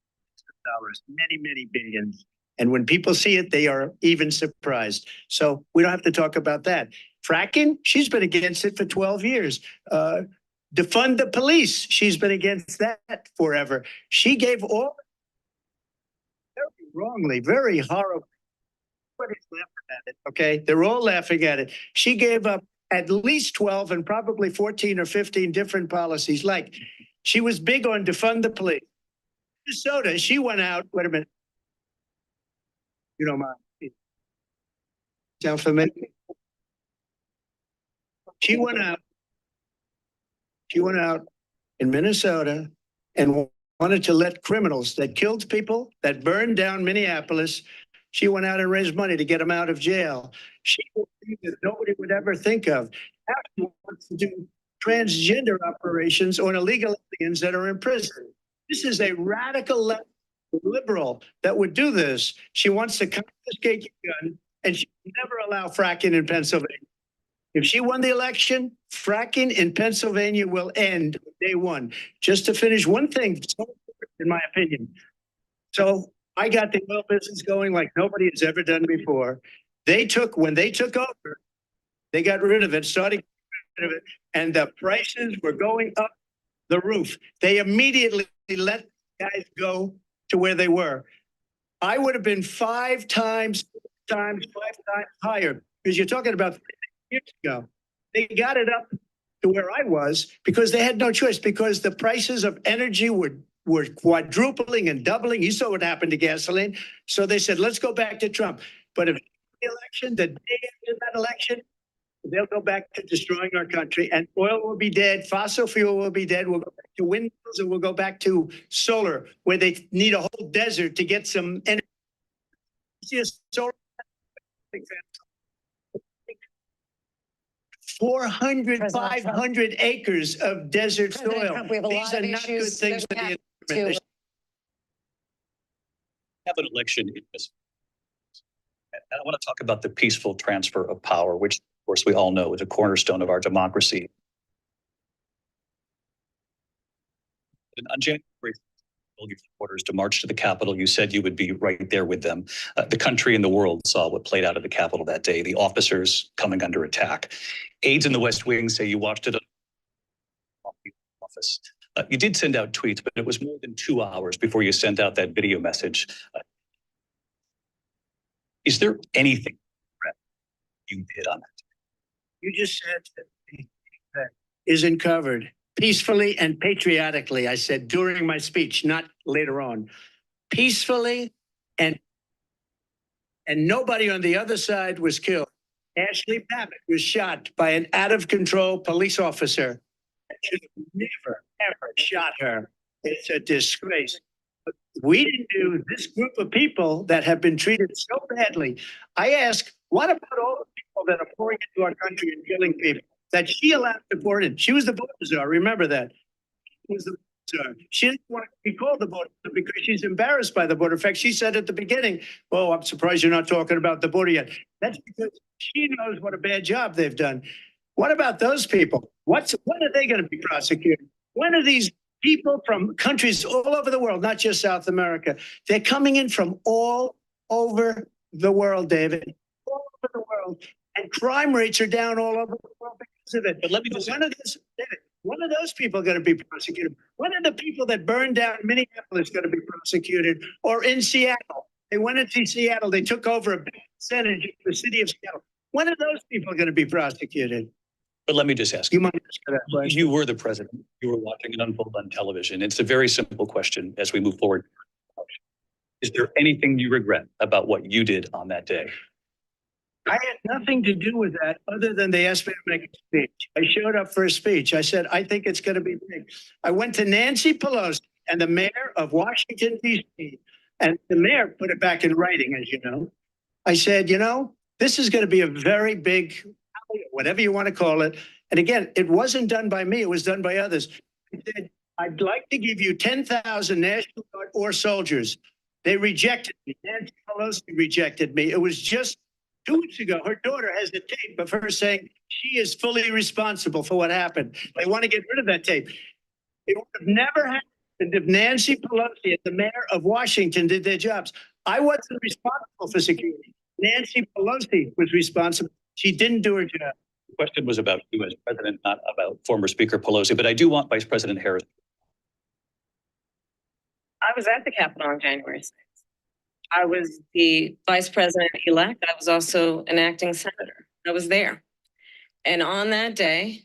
dollars, many billions. And when people see it, they are even surprised. So we don't have to talk about that. Fracking, she's been against it for 12 years. Defund the police, she's been against that forever. She gave all very wrongly, very horribly. Everybody's laughing at it, okay? They're all laughing at it. She gave up at least 12 and probably 14 or 15 different policies. Like, she was big on defund the police. Minnesota, she went out, wait a minute. You don't mind. Sound familiar? She went out in Minnesota and wanted to let criminals that killed people, that burned down Minneapolis, she went out and raised money to get them out of jail. She did things that nobody would ever think of. Now she wants to do transgender operations on illegal aliens that are in prison. This is a radical liberal that would do this. She wants to confiscate your gun, and she would never allow fracking in Pennsylvania. If she won the election, fracking in Pennsylvania will end day one. Just to finish one thing, in my opinion. So I got the oil business going like nobody has ever done before. When they took over, they got rid of it, started getting rid of it, and the prices were going up the roof. They immediately let guys go to where they were. I would have been 5 times higher, because you're talking about 3 years ago. They got it up to where I was because they had no choice, because the prices of energy were quadrupling and doubling. You saw what happened to gasoline. So they said, let's go back to Trump. But if the election, the day after that election, they'll go back to destroying our country, and oil will be dead. Fossil fuel will be dead. We'll go back to windmills, and we'll go back to solar, where they need a whole desert to get some energy. Solar 400, 500 acres of desert soil. Trump, we have a These lot are of not good issues things that for we the have environment. Have an election in this. And I want to talk about the peaceful transfer of power, which, of course, we all know is a cornerstone of our democracy. And on January 3rd, told your supporters to march to the Capitol. You said you would be right there with them. The country and the world saw what played out at the Capitol that day, the officers coming under attack. Aides in the West Wing say you watched it on the office. You did send out tweets, but it was more than 2 hours before you sent out that video message. Is there anything you did on that? You just said that isn't covered peacefully and patriotically. I said during my speech, not later on. Peacefully, and nobody on the other side was killed. Ashley Babbitt was shot by an out-of-control police officer. I should have never, ever shot her. It's a disgrace. We didn't do this group of people that have been treated so badly. I ask, what about all the people that are pouring into our country and killing people that she allowed to pour in? She was the border czar. Remember that. She was the border czar. She didn't want to be called the border czar because she's embarrassed by the border. In fact, she said at the beginning, "Oh, I'm surprised you're not talking about the border yet." That's because she knows what a bad job they've done. What about those people? When are they going to be prosecuted? When are these people from countries all over the world, not just South America? They're coming in from all over the world, David, all over the world. And crime rates are down all over the world because of it. But let me just- When are those people going to be prosecuted? When are the people that burned down Minneapolis going to be prosecuted? Or in Seattle? They went into Seattle. They took over a big percentage of the city of Seattle. When are those people going to be prosecuted? But let me just ask You you, might answer that question. you were the president. You were watching it unfold on television. It's a very simple question as we move forward. Is there anything you regret about what you did on that day? I had nothing to do with that other than they asked me to make a speech. I showed up for a speech. I said, I think it's going to be big. I went to Nancy Pelosi and the mayor of Washington, D.C., and the mayor put it back in writing, as you know. I said, this is going to be a very big, whatever you want to call it. And again, it wasn't done by me. It was done by others. I said, I'd like to give you 10,000 National Guard or soldiers. They rejected me. Nancy Pelosi rejected me. It was just 2 weeks ago. Her daughter has the tape of her saying she is fully responsible for what happened. They want to get rid of that tape. It would have never happened if Nancy Pelosi and the mayor of Washington did their jobs. I wasn't responsible for security. Nancy Pelosi was responsible. She didn't do her job. The question was about you as president, not about former Speaker Pelosi, but I do want Vice President Harris. I was at the Capitol on January 6th. I was the vice president-elect. I was also an acting senator. I was there. And on that day,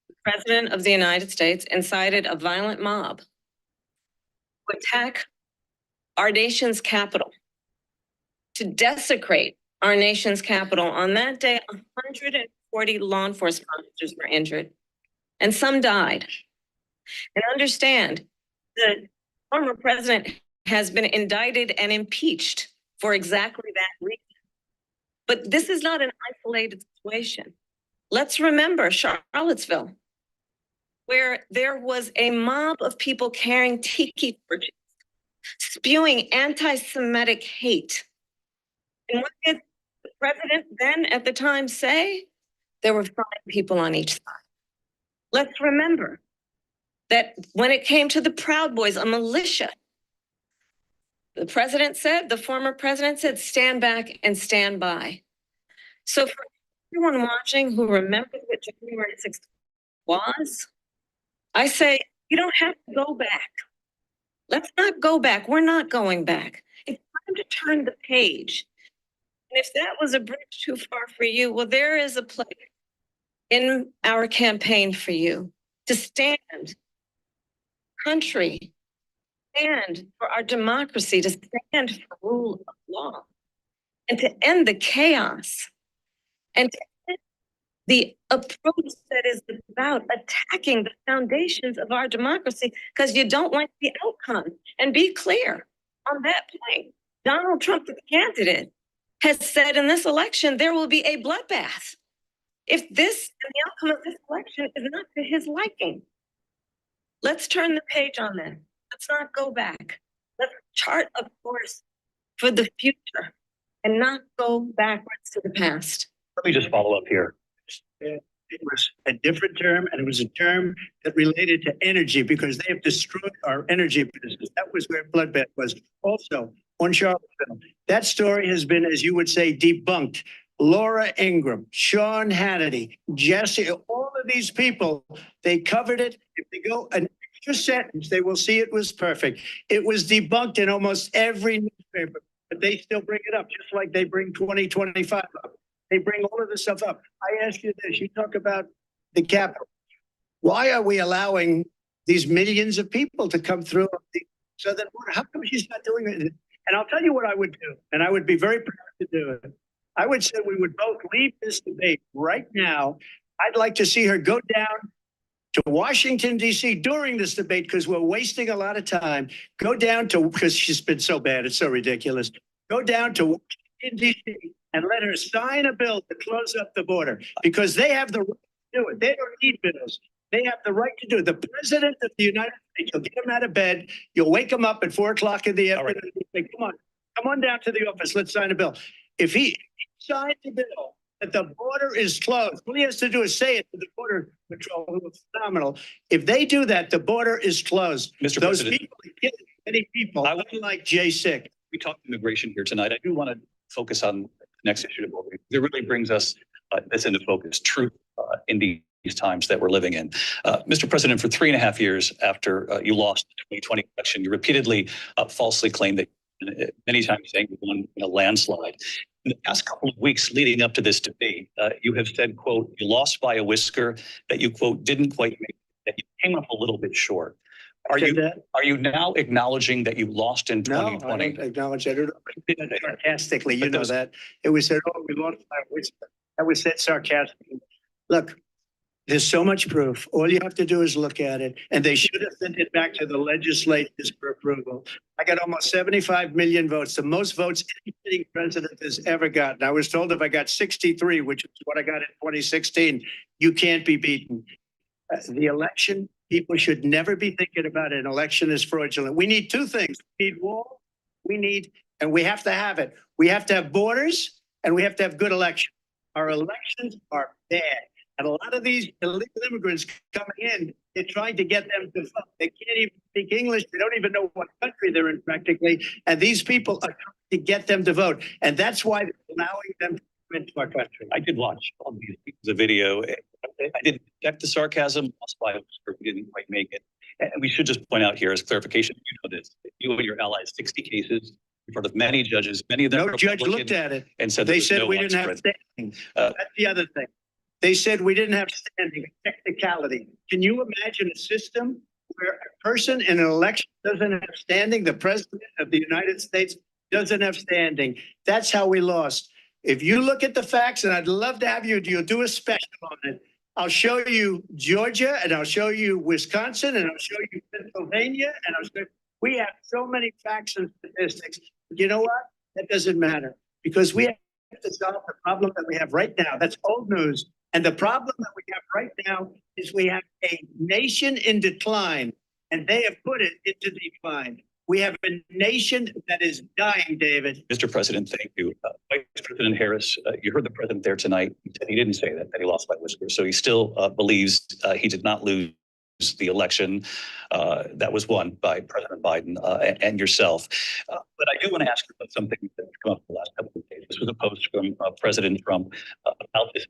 the president of the United States incited a violent mob to attack our nation's capital, to desecrate our nation's capital. On that day, 140 law enforcement officers were injured, and some died. And understand, the former president has been indicted and impeached for exactly that reason. But this is not an isolated situation. Let's remember Charlottesville, where there was a mob of people carrying tiki torches, spewing anti-Semitic hate. And what did the president then at the time say? There were 5 people on each side. Let's remember that when it came to the Proud Boys, a militia, the former president said, stand back and stand by. So for everyone watching who remembers what January 6th was, I say, you don't have to go back. Let's not go back. We're not going back. It's time to turn the page. And if that was a bridge too far for you, well, there is a place in our campaign for you to stand, country, stand for our democracy, to stand for rule of law, and to end the chaos, and to end the approach that is about attacking the foundations of our democracy because you don't like the outcome. And be clear on that point. Donald Trump, the candidate, has said in this election there will be a bloodbath if this and the outcome of this election is not to his liking. Let's turn the page on that. Let's not go back. Let's chart a course for the future and not go backwards to the past. Let me just follow up here. It was a different term, and it was a term that related to energy because they have destroyed our energy business. That was where bloodbath was. Also, on Charlottesville, that story has been, as you would say, debunked. Laura Ingraham, Sean Hannity, Jesse, all of these people, they covered it. If they go an extra sentence, they will see it was perfect. It was debunked in almost every newspaper, but they still bring it up, just like they bring 2025 up. They bring all of this stuff up. I ask you this, you talk about the Capitol. Why are we allowing these millions of people to come through the southern border? How come she's not doing it? And I'll tell you what I would do, and I would be very proud to do it. I would say we would both leave this debate right now. I'd like to see her go down to Washington, D.C. during this debate because we're wasting a lot of time. Go down to, because she's been so bad, it's so ridiculous. Go down to Washington, D.C. and let her sign a bill to close up the border because they have the right to do it. They don't need bills. They have the right to do it. The president of the United States, you'll get him out of bed. You'll wake him up at 4 o'clock in the afternoon. Say, come on down to the office. Let's sign a bill. If he signs a bill that the border is closed, all he has to do is say it to the border patrol, who is phenomenal. If they do that, the border is closed. Mr. Those President, people, many people, I would like J6. we talked immigration here tonight. I do want to focus on the next issue. It really brings us this into focus, truth in these times that we're living in. Mr. President, for 3.5 years after you lost the 2020 election, you repeatedly falsely claimed that many times saying you won in a landslide. In the past couple of weeks leading up to this debate, you have said, quote, you lost by a whisker, that you, quote, didn't quite make it, that you came up a little bit short. Are you now acknowledging that you lost in 2020? No, I don't acknowledge that. Sarcastically, you know that. It was said, oh, we lost by a whisker. That was said sarcastically. Look, there's so much proof. All you have to do is look at it. And they should have sent it back to the legislatures for approval. I got almost 75 million votes, the most votes any sitting president has ever gotten. I was told if I got 63, which is what I got in 2016, you can't be beaten. The election, people should never be thinking about it. An election is fraudulent. We need two things. We need wall, and we have to have it. We have to have borders, and we have to have good elections. Our elections are bad. And a lot of these illegal immigrants coming in, they're trying to get them to vote. They can't even speak English. They don't even know what country they're in practically. And these people are trying to get them to vote. And that's why they're allowing them to come into our country. I did watch all these pieces of video. I didn't detect the sarcasm. We didn't quite make it. And we should just point out here as clarification, you know this, you and your allies, 60 cases in front of many judges, many of them. No judge looked at it. And said they said we didn't have standing. That's the other thing. They said we didn't have standing, technicality. Can you imagine a system where a person in an election doesn't have standing? The president of the United States doesn't have standing. That's how we lost. If you look at the facts, and I'd love to have you'll do a special on it. I'll show you Georgia, and I'll show you Wisconsin, and I'll show you Pennsylvania, and we have so many facts and statistics. You know what? That doesn't matter because we have to solve the problem that we have right now. That's old news. And the problem that we have right now is we have a nation in decline, and they have put it into decline. We have a nation that is dying, David. Mr. President, thank you. Vice President Harris, you heard the president there tonight. He said he didn't say that he lost by whiskers. So he still believes he did not lose the election that was won by President Biden and yourself. But I do want to ask you about something that's come up the last couple of days. This was a post from President Trump about this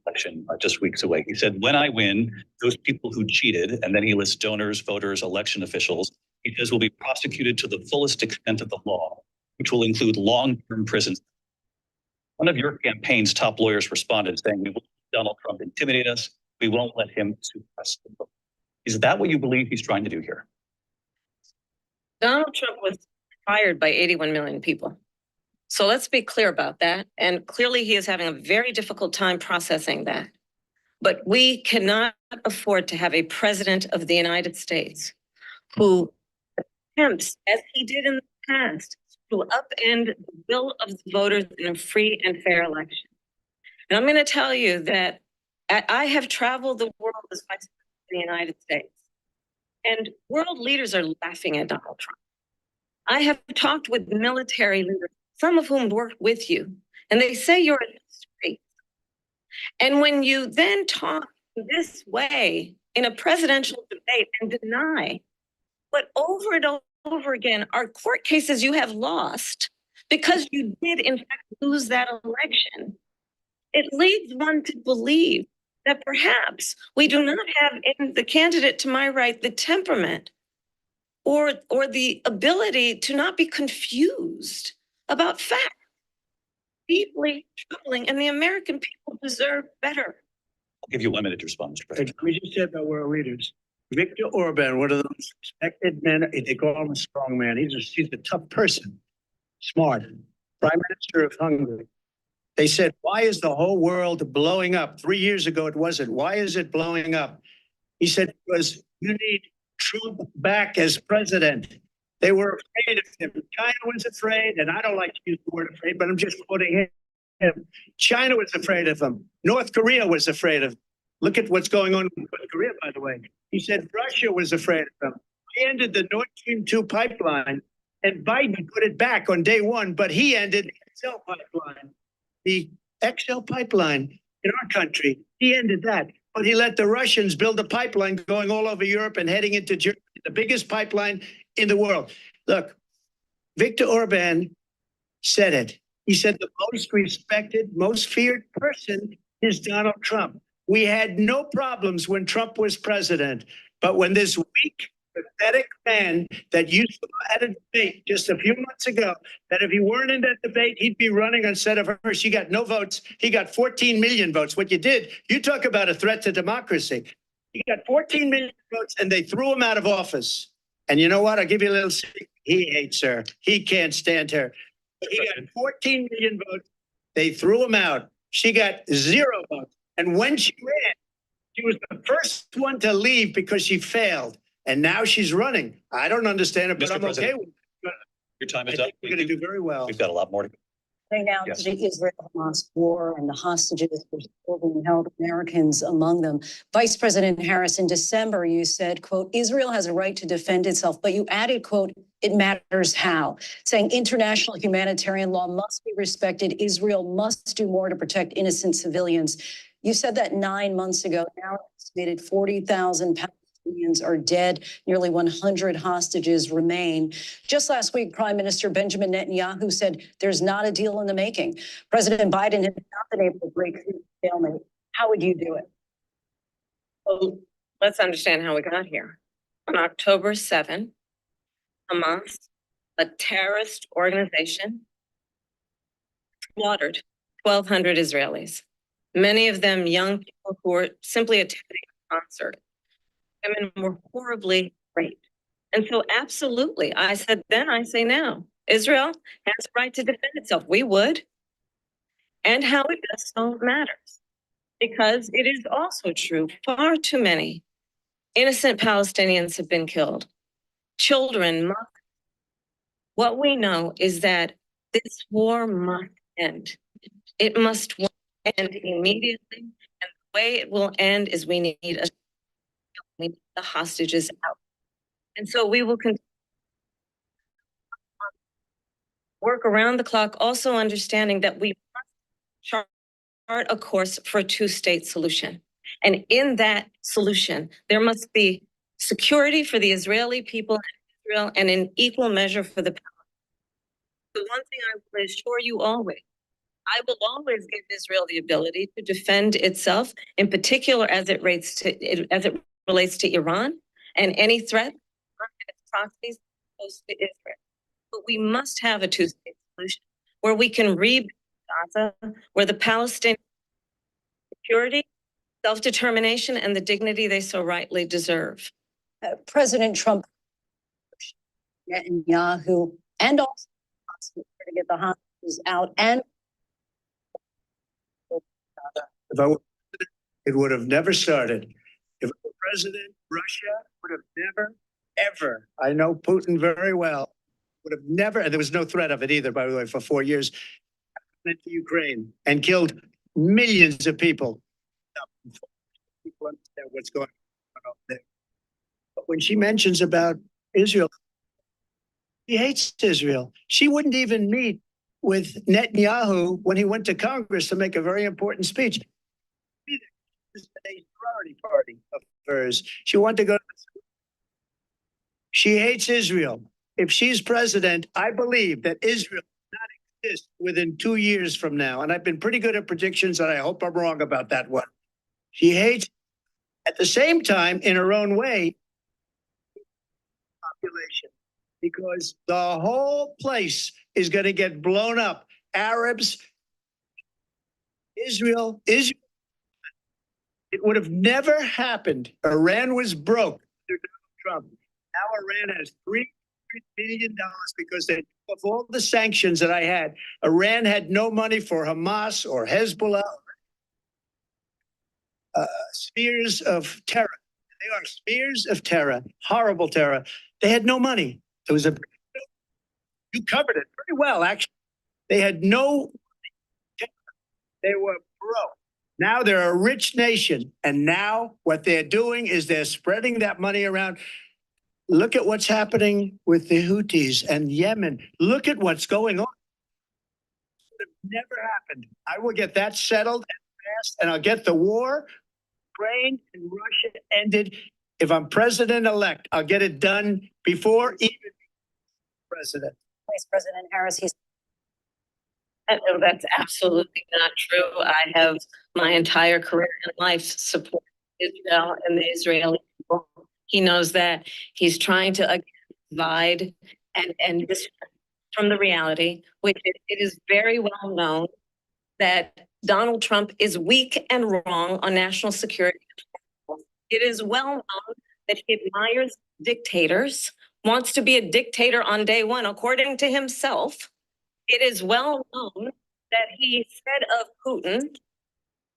election just weeks away. He said, when I win, those people who cheated, and then he lists donors, voters, election officials, he says will be prosecuted to the fullest extent of the law, which will include long-term prison. One of your campaign's top lawyers responded saying, we won't let Donald Trump intimidate us. We won't let him suppress the vote. Is that what you believe he's trying to do here? Donald Trump was fired by 81 million people. So let's be clear about that. And clearly he is having a very difficult time processing that. But we cannot afford to have a president of the United States who attempts, as he did in the past, to upend the will of the voters in a free and fair election. And I'm going to tell you that I have traveled the world as vice president of the United States, and world leaders are laughing at Donald Trump. I have talked with military leaders, some of whom work with you, and they say you're a disgrace. And when you then talk this way in a presidential debate and deny what over and over again are court cases you have lost because you did in fact lose that election, it leads one to believe that perhaps we do not have in the candidate to my right the temperament or the ability to not be confused about facts. Deeply troubling, and the American people deserve better. I'll give you 1 minute to respond, Mr. President. We just said about world leaders. Viktor Orban, one of the most respected men, they call him a strong man. He's a tough person, smart. Prime Minister of Hungary. They said, why is the whole world blowing up? 3 years ago, it wasn't. Why is it blowing up? He said, because you need Trump back as president. They were afraid of him. China was afraid, and I don't like to use the word afraid, but I'm just quoting him. China was afraid of him. North Korea was afraid of him. Look at what's going on in North Korea, by the way. He said Russia was afraid of him. He ended the Nord Stream 2 pipeline, and Biden put it back on day one, but he ended the XL pipeline. The XL pipeline in our country, he ended that. But he let the Russians build a pipeline going all over Europe and heading into Germany, the biggest pipeline in the world. Look, Viktor Orban said it. He said the most respected, most feared person is Donald Trump. We had no problems when Trump was president, but when this weak, pathetic man that you saw at a debate just a few months ago, that if he weren't in that debate, he'd be running instead of her. She got no votes. He got 14 million votes. What you did, you talk about a threat to democracy. He got 14 million votes and they threw him out of office. And you know what? I'll give you a little secret. He hates her. He can't stand her. He got 14 million votes. They threw him out. She got 0 votes. And when she ran, she was the first one to leave because she failed. And now she's running. I don't understand it, but Mr. I'm President, okay with it. Your time I is up. think we're going to do very well. We've got a lot more to go. Now Yes. to the Israel-Hamas war and the hostages were still being held, Americans among them. Vice President Harris, in December, you said, quote, Israel has a right to defend itself, but you added, quote, it matters how, saying international humanitarian law must be respected. Israel must do more to protect innocent civilians. You said that 9 months ago. Now estimated 40,000 Palestinians are dead. Nearly 100 hostages remain. Just last week, Prime Minister Benjamin Netanyahu said there's not a deal in the making. President Biden has not been able to break through the stalemate. How would you do it? Well, let's understand how we got here. On October 7, Hamas, a terrorist organization, slaughtered 1,200 Israelis, many of them young people who were simply attending a concert. Women were horribly raped. And so absolutely, I said then, I say now, Israel has a right to defend itself. We would. And how it does so matters. Because it is also true, far too many innocent Palestinians have been killed. Children must. What we know is that this war must end. It must end immediately. And the way it will end is we need the hostages out. And so we will continue work around the clock, also understanding that we must chart a course for a two-state solution. And in that solution, there must be security for the Israeli people in Israel and an equal measure for the Palestinians. The one thing I will assure you always, I will always give Israel the ability to defend itself, in particular as it relates to Iran and any threat and its proxies close to Israel. But we must have a two-state solution where we can rebuild Gaza, where the Palestinian security, self-determination, and the dignity they so rightly deserve. President Trump, Netanyahu, and also to get the hostages out. And If I were president, it would have never started. If I were president, Russia would have never, ever, I know Putin very well, would have never, and there was no threat of it either, by the way, for 4 years, went to Ukraine and killed millions of people. People understand what's going on over there. But when she mentions about Israel, she hates Israel. She wouldn't even meet with Netanyahu when he went to Congress to make a very important speech. This is a sorority party of hers. She wanted to go. She hates Israel. If she's president, I believe that Israel will not exist within 2 years from now. And I've been pretty good at predictions, and I hope I'm wrong about that one. She hates, at the same time, in her own way, population, because the whole place is going to get blown up. Arabs, Israel. It would have never happened. Iran was broke under Donald Trump. Now Iran has $3 billion because of all the sanctions that I had. Iran had no money for Hamas or Hezbollah, spheres of terror. They are spears of terror, horrible terror. They had no money. It was you covered it pretty well, actually. They had no, they were broke. Now they're a rich nation. And now what they're doing is they're spreading that money around. Look at what's happening with the Houthis and Yemen. Look at what's going on. It never happened. I will get that settled fast, and I'll get the war, Ukraine and Russia ended. If I'm president-elect, I'll get it done before even president. Vice President Harris, he's No, that's absolutely not true. I have my entire career and life supported Israel and the Israeli people. He knows that. He's trying to divide and distract from the reality, which it is very well known that Donald Trump is weak and wrong on national security. It is well known that he admires dictators, wants to be a dictator on day one, according to himself. It is well known that he said of Putin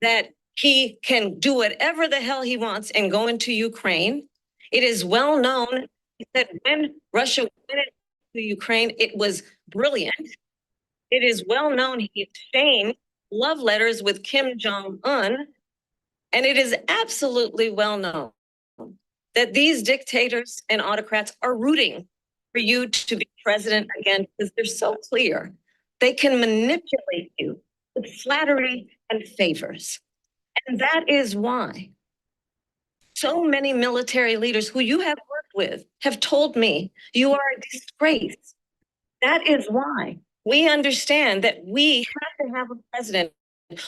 that he can do whatever the hell he wants and go into Ukraine. It is well known that when Russia went into Ukraine, it was brilliant. It is well known he exchanged love letters with Kim Jong-un. And it is absolutely well known that these dictators and autocrats are rooting for you to be president again because they're so clear. They can manipulate you with flattery and favors. And that is why so many military leaders who you have worked with have told me you are a disgrace. That is why we understand that we have to have a president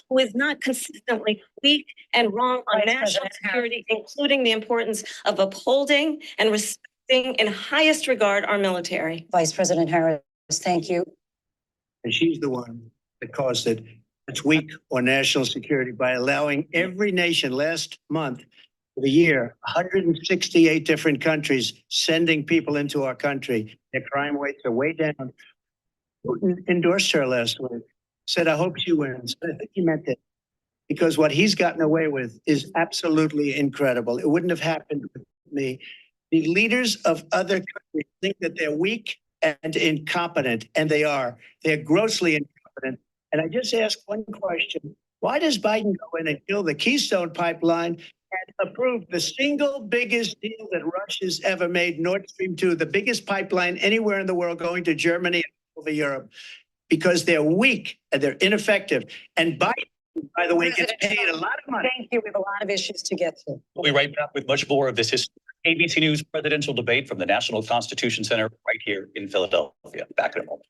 who is not consistently weak and wrong on Vice national President security, including the importance of upholding and respecting in highest regard our military. Vice President Harris, thank you. And she's the one that caused it. It's weak on national security by allowing every nation last month of the year, 168 different countries sending people into our country. Their crime rates are way down. Putin endorsed her last week, said, I hope she wins. I think he meant it because what he's gotten away with is absolutely incredible. It wouldn't have happened with me. The leaders of other countries think that they're weak and incompetent, and they are. They're grossly incompetent. And I just ask one question. Why does Biden go in and kill the Keystone Pipeline and approve the single biggest deal that Russia's ever made, Nord Stream 2, the biggest pipeline anywhere in the world going to Germany and over Europe? Because they're weak and they're ineffective. And Biden, by the way, gets paid a lot of money. Thank you. We have a lot of issues to get to. We'll be right back with much more of this historic ABC News presidential debate from the National Constitution Center right here in Philadelphia. Back in a moment.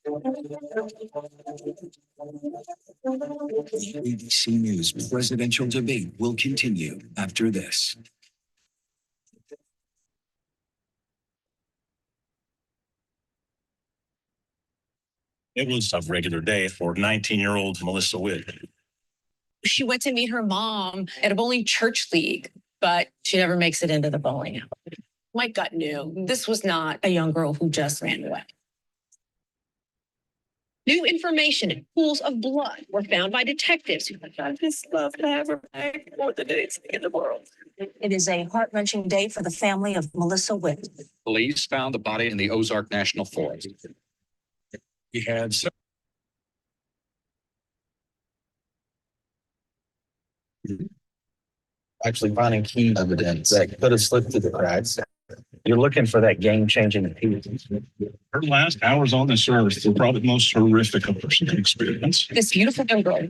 The ABC News presidential debate will continue after this. It was a regular day for 19-year-old Melissa Witt. She went to meet her mom at a bowling church league, but she never makes it into the bowling alley. My gut knew this was not a young girl who just ran away. New information and pools of blood were found by detectives who I just love to have her back more than anything in the world. It is a heart-wrenching day for the family of Melissa Witt. Police found the body in the Ozark National Forest. He had actually finding key evidence that could have slipped through the cracks. You're looking for that game-changing piece. her last hours on this earth were probably the most horrific a person can experience. This beautiful young girl.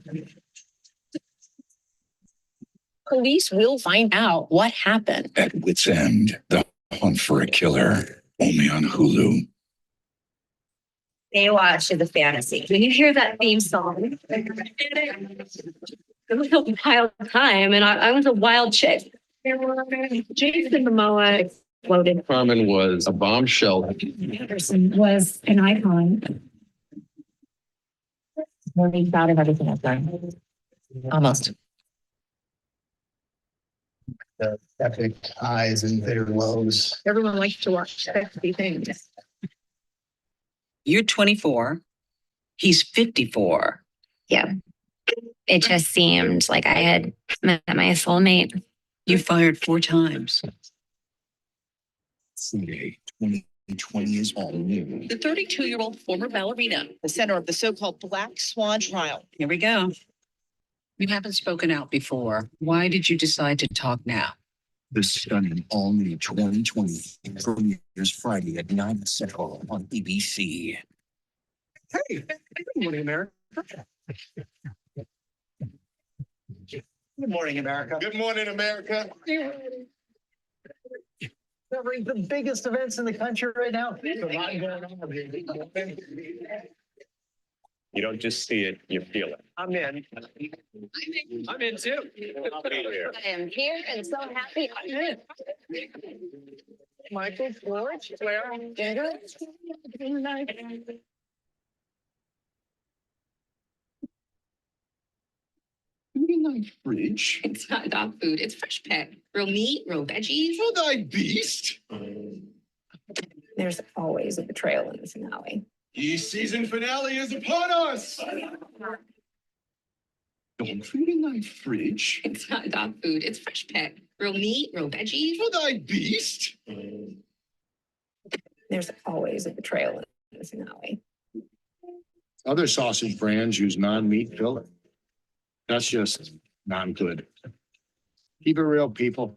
Police will find out what happened. At Wit's End, the hunt for a killer, only on Hulu. Baywatch is a fantasy. When you hear that theme song, it was a wild time, and I was a wild chick. Jason Momoa exploded. Carmen was a bombshell. Anderson was an icon. Really proud of everything I've done. Almost. The epic highs and bitter lows. Everyone likes to watch sexy things. You're 24. He's 54. Yeah. it just seemed like I had met my soulmate. You fired 4 times. Friday, 2020 is all new. The 32-year-old former ballerina. The center of the so-called Black Swan trial. Here we go. You haven't spoken out before. Why did you decide to talk now? The stunning all new 2020 premieres Friday at 9 Central on ABC. Hey, good morning, America. Good morning, America. Good morning, America. Covering the biggest events in the country right now. You don't just see it, you feel it. I'm in. I'm in too. I am here and so happy. Michael, George, Claire, Ginger. Nice fridge. It's not dog food. It's fresh pet. Real meat, real veggies. For thy beast. There's always a betrayal in the finale. Ye season finale is upon us. Don't feed in thy fridge. It's not dog food. It's fresh pet. Real meat, real veggies. For thy beast. There's always a betrayal in the finale. Other sausage brands use non-meat filling. That's just non-good. Keep it real, people,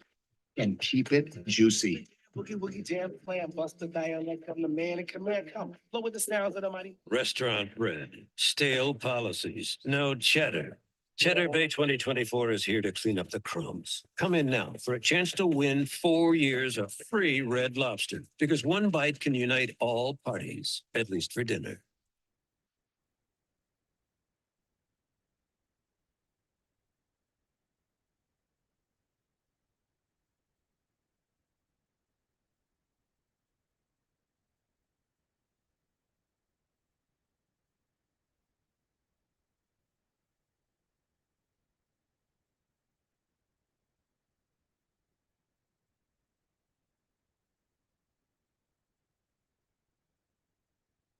and keep it juicy. Boogie Woogie Jam Clam, Buster Diana, come the man and come here, come. Flow with the sounds of the mighty. Restaurant bread, stale policies, no cheddar. Cheddar Bay 2024 is here to clean up the crumbs. Come in now for a chance to win 4 years of free Red Lobster, because one bite can unite all parties, at least for dinner.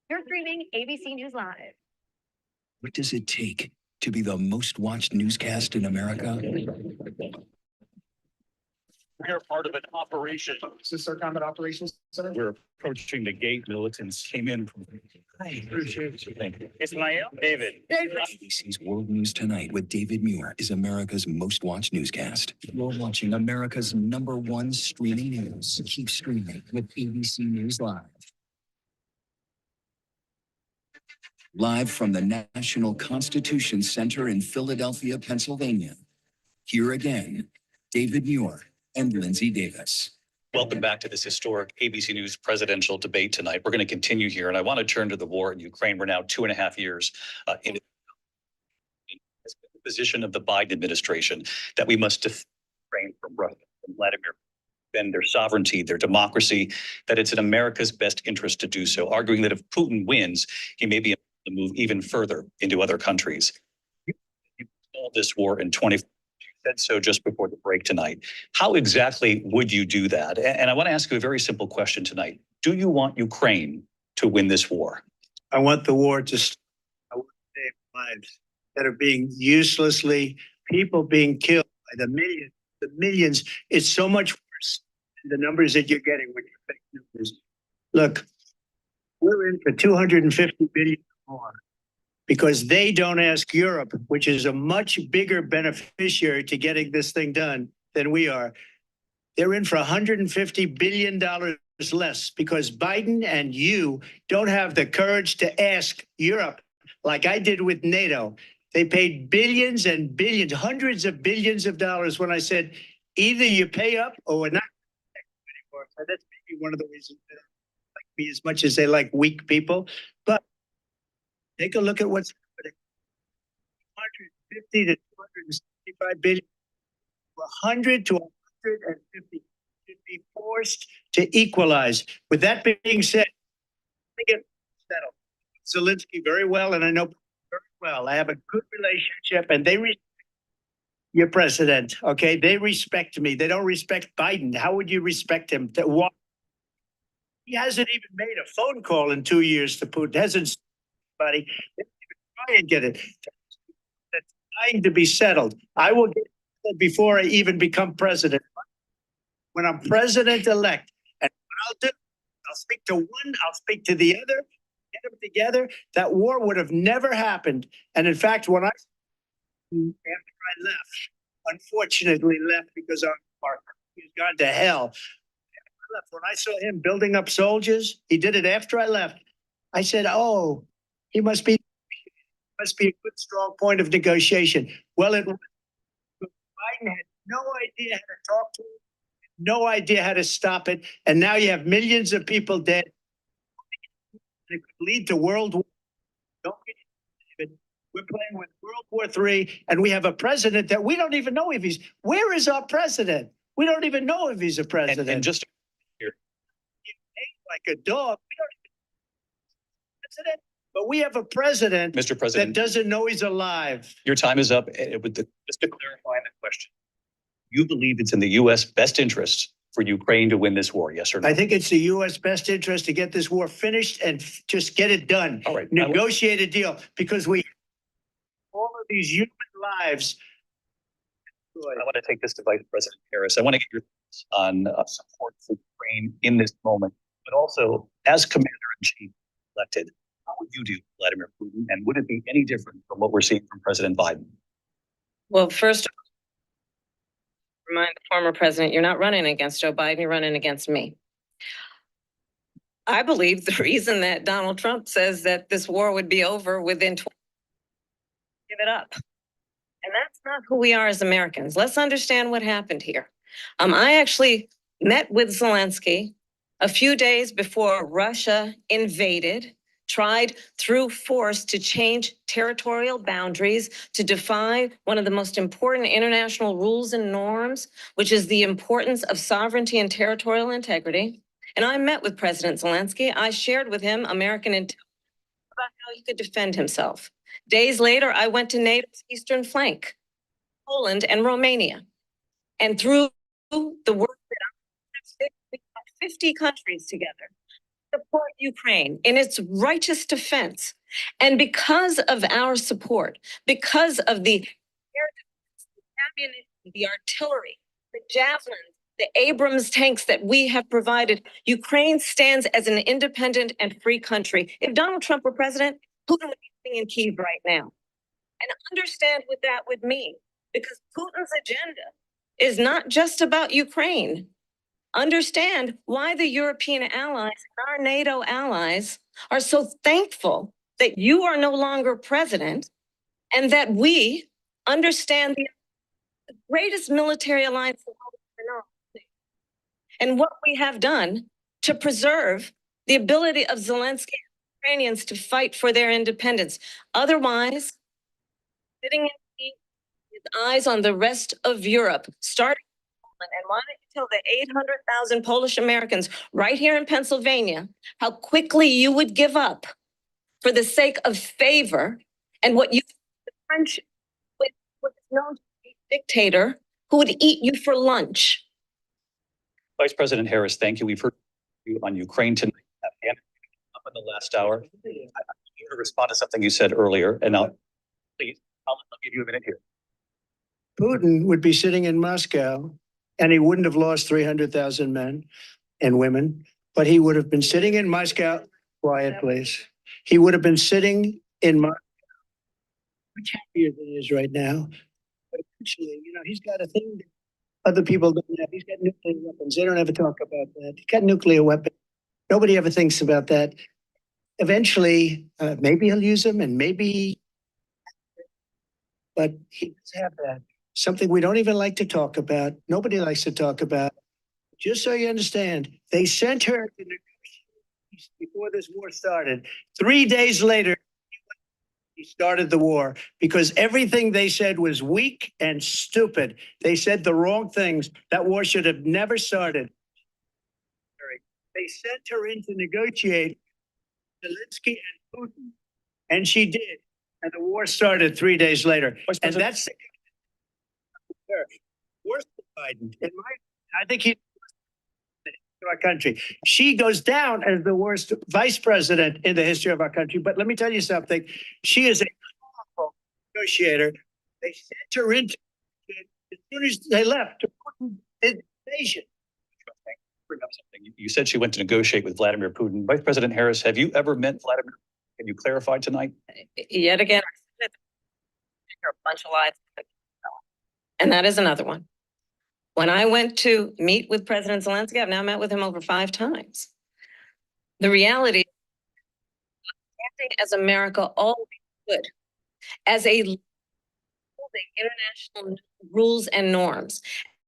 You're streaming ABC News Live. What does it take to be the most watched newscast in America? We are part of an operation. Is this our combat operations center? We're approaching the gate. Militants came in from. I appreciate you. Thank you. Ismail, David. ABC's World News Tonight with David Muir is America's most watched newscast. You're watching America's #1 streaming news. Keep streaming with ABC News Live. Live from the National Constitution Center in Philadelphia, Pennsylvania. Here again, David Muir and Lindsay Davis. Welcome back to this historic ABC News presidential debate tonight. We're going to continue here, and I want to turn to the war in Ukraine. We're now 2.5 years in the position of the Biden administration that we must defend Ukraine from Russia and Vladimir, defend their sovereignty, their democracy, that it's in America's best interest to do so, arguing that if Putin wins, he may be able to move even further into other countries. You called this war in 20. Said so just before the break tonight. How exactly would you do that? And I want to ask you a very simple question tonight. Do you want Ukraine to win this war? I want the war to stop. I want to save lives that are being uselessly, people being killed by the millions. It's so much worse than the numbers that you're getting with your fake numbers. Look, we're in for 250 billion more because they don't ask Europe, which is a much bigger beneficiary to getting this thing done than we are. They're in for $150 billion less because Biden and you don't have the courage to ask Europe like I did with NATO. They paid billions and billions, hundreds of billions of dollars when I said, either you pay up or we're not anymore. So that's maybe one of the reasons they don't like me as much as they like weak people. But take a look at what's happening. 150 to 265 billion, 100 to 150 should be forced to equalize. With that being said, I get settled. Zelensky very well, and I know very well. I have a good relationship, and they respect your president. Okay, they respect me. They don't respect Biden. How would you respect him? He hasn't even made a phone call in 2 years to Putin. Hasn't. They don't even try and get it. That dying to be settled. I will get it before I even become president. When I'm president-elect, and what I'll do, I'll speak to one, I'll speak to the other, get them together. That war would have never happened. And in fact, when after I left, unfortunately left because our country has gone to hell. When I saw him building up soldiers, he did it after I left. I said, "Oh, he must be a good, strong point of negotiation." Well, it was. Biden had no idea how to talk to him, no idea how to stop it, and now you have millions of people dead. It could lead to World War. Don't get it. We're playing with World War III, and we have a president that we don't even know if he's. Where is our president? We don't even know if he's a president. And just here, like a dog. We don't even president, but we have a president, Mr. that President, doesn't know he's alive. your time is up. Just to clarify the question, you believe it's in the U.S. best interest for Ukraine to win this war, yes or no? I think it's the U.S. best interest to get this war finished and just get it done. All right. Negotiate a deal, because we all of these human lives. I want to take this to Vice President Harris. I want to get your thoughts on support for Ukraine in this moment, but also as Commander-in-Chief elected, how would you do Vladimir Putin, and would it be any different from what we're seeing from President Biden? Well, first, remind the former president, you're not running against Joe Biden, you're running against me. I believe the reason that Donald Trump says that this war would be over within 20 give it up. And that's not who we are as Americans. Let's understand what happened here. I actually met with Zelensky a few days before Russia invaded, tried through force to change territorial boundaries, to defy one of the most important international rules and norms, which is the importance of sovereignty and territorial integrity. And I met with President Zelensky. I shared with him American intel about how he could defend himself. Days later, I went to NATO's eastern flank, Poland and Romania. And through the work that we got 50 countries together, support Ukraine in its righteous defense. And because of our support, because of the air defense, the ammunition, the artillery, the javelins, the Abrams tanks that we have provided, Ukraine stands as an independent and free country. If Donald Trump were president, Putin would be sitting in Kyiv right now. And understand what that would mean, because Putin's agenda is not just about Ukraine. Understand why the European allies and our NATO allies are so thankful that you are no longer president, and that we understand the greatest military alliance in the world and what we have done to preserve the ability of Zelensky and Ukrainians to fight for their independence. Otherwise, sitting in with eyes on the rest of Europe, starting and why don't you tell the 800,000 Polish Americans right here in Pennsylvania how quickly you would give up for the sake of favor and what you friendship with what is known to be a dictator who would eat you for lunch. Vice President Harris, thank you. We've heard you on Ukraine tonight. Up in the last hour, I want you to respond to something you said earlier, and I'll give you a minute here. Putin would be sitting in Moscow, and he wouldn't have lost 300,000 men and women, but he would have been sitting in Moscow. Quiet, please. He would have been sitting in Moscow, much happier than he is right now. But eventually, he's got a thing that other people don't have. He's got nuclear weapons. They don't ever talk about that. He's got nuclear weapons. Nobody ever thinks about that. Eventually, maybe he'll use them, and maybe, but he does have that. Something we don't even like to talk about. Nobody likes to talk about. Just so you understand, they sent her to negotiate before this war started. 3 days later, he started the war because everything they said was weak and stupid. They said the wrong things. That war should have never started. They sent her in to negotiate Zelensky and Putin, and she did. And the war started 3 days later. And that's worse than Biden. I think he's to our country. She goes down as the worst vice president in the history of our country. But let me tell you something. She is a powerful negotiator. They sent her into it as soon as they left to Putin invasion. Bring up something. You said she went to negotiate with Vladimir Putin. Vice President Harris, have you ever met Vladimir? Can you clarify tonight? Yet again, I said a bunch of lies. And that is another one. When I went to meet with President Zelensky, I've now met with him over 5 times. The reality, acting as America always would, as a international rules and norms,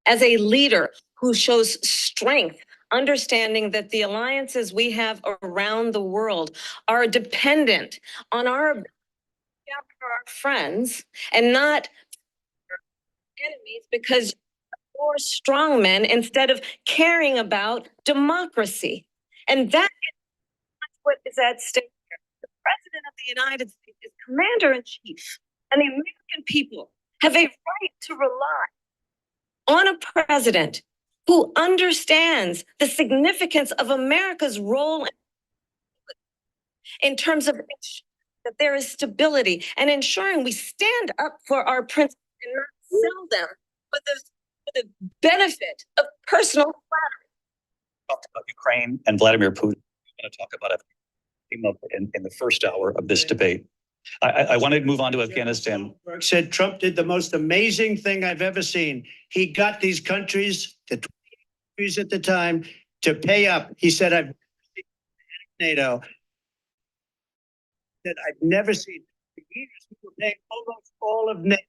as a leader who shows strength, understanding that the alliances we have around the world are dependent on our ability to care for our friends and not enemies, because you're strong men instead of caring about democracy. And that is what is at stake here. The President of the United States is commander-in-chief, and the American people have a right to rely on a president who understands the significance of America's role in terms of that there is stability and ensuring we stand up for our principles and not sell them for the benefit of personal flattery. Talked about Ukraine and Vladimir Putin. I'm going to talk about it came up in the first hour of this debate. I want to move on to Afghanistan. Said Trump did the most amazing thing I've ever seen. He got these countries, the 20 countries at the time, to pay up. He said, I've never seen NATO. That I've never seen. For years, we were paying almost all of NATO.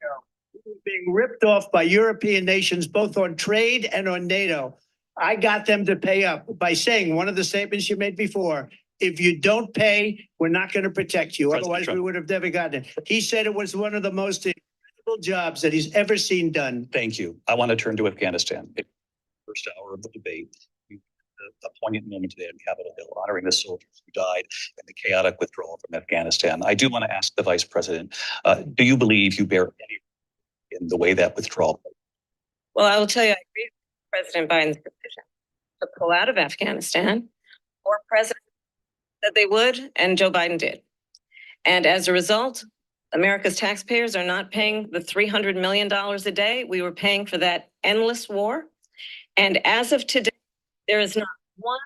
We were being ripped off by European nations, both on trade and on NATO. I got them to pay up by saying one of the statements you made before, if you don't pay, we're not going to protect you. President Otherwise, Trump. we would have never gotten it. He said it was one of the most incredible jobs that he's ever seen done. Thank you. I want to turn to Afghanistan. First hour of the debate. A poignant moment today on Capitol Hill, honoring the soldiers who died in the chaotic withdrawal from Afghanistan. I do want to ask the Vice President, do you believe you bear any in the way that withdrawal? Well, I will tell you, I agree with President Biden's decision to pull out of Afghanistan, or President said they would, and Joe Biden did. And as a result, America's taxpayers are not paying the $300 million a day we were paying for that endless war. And as of today, there is not one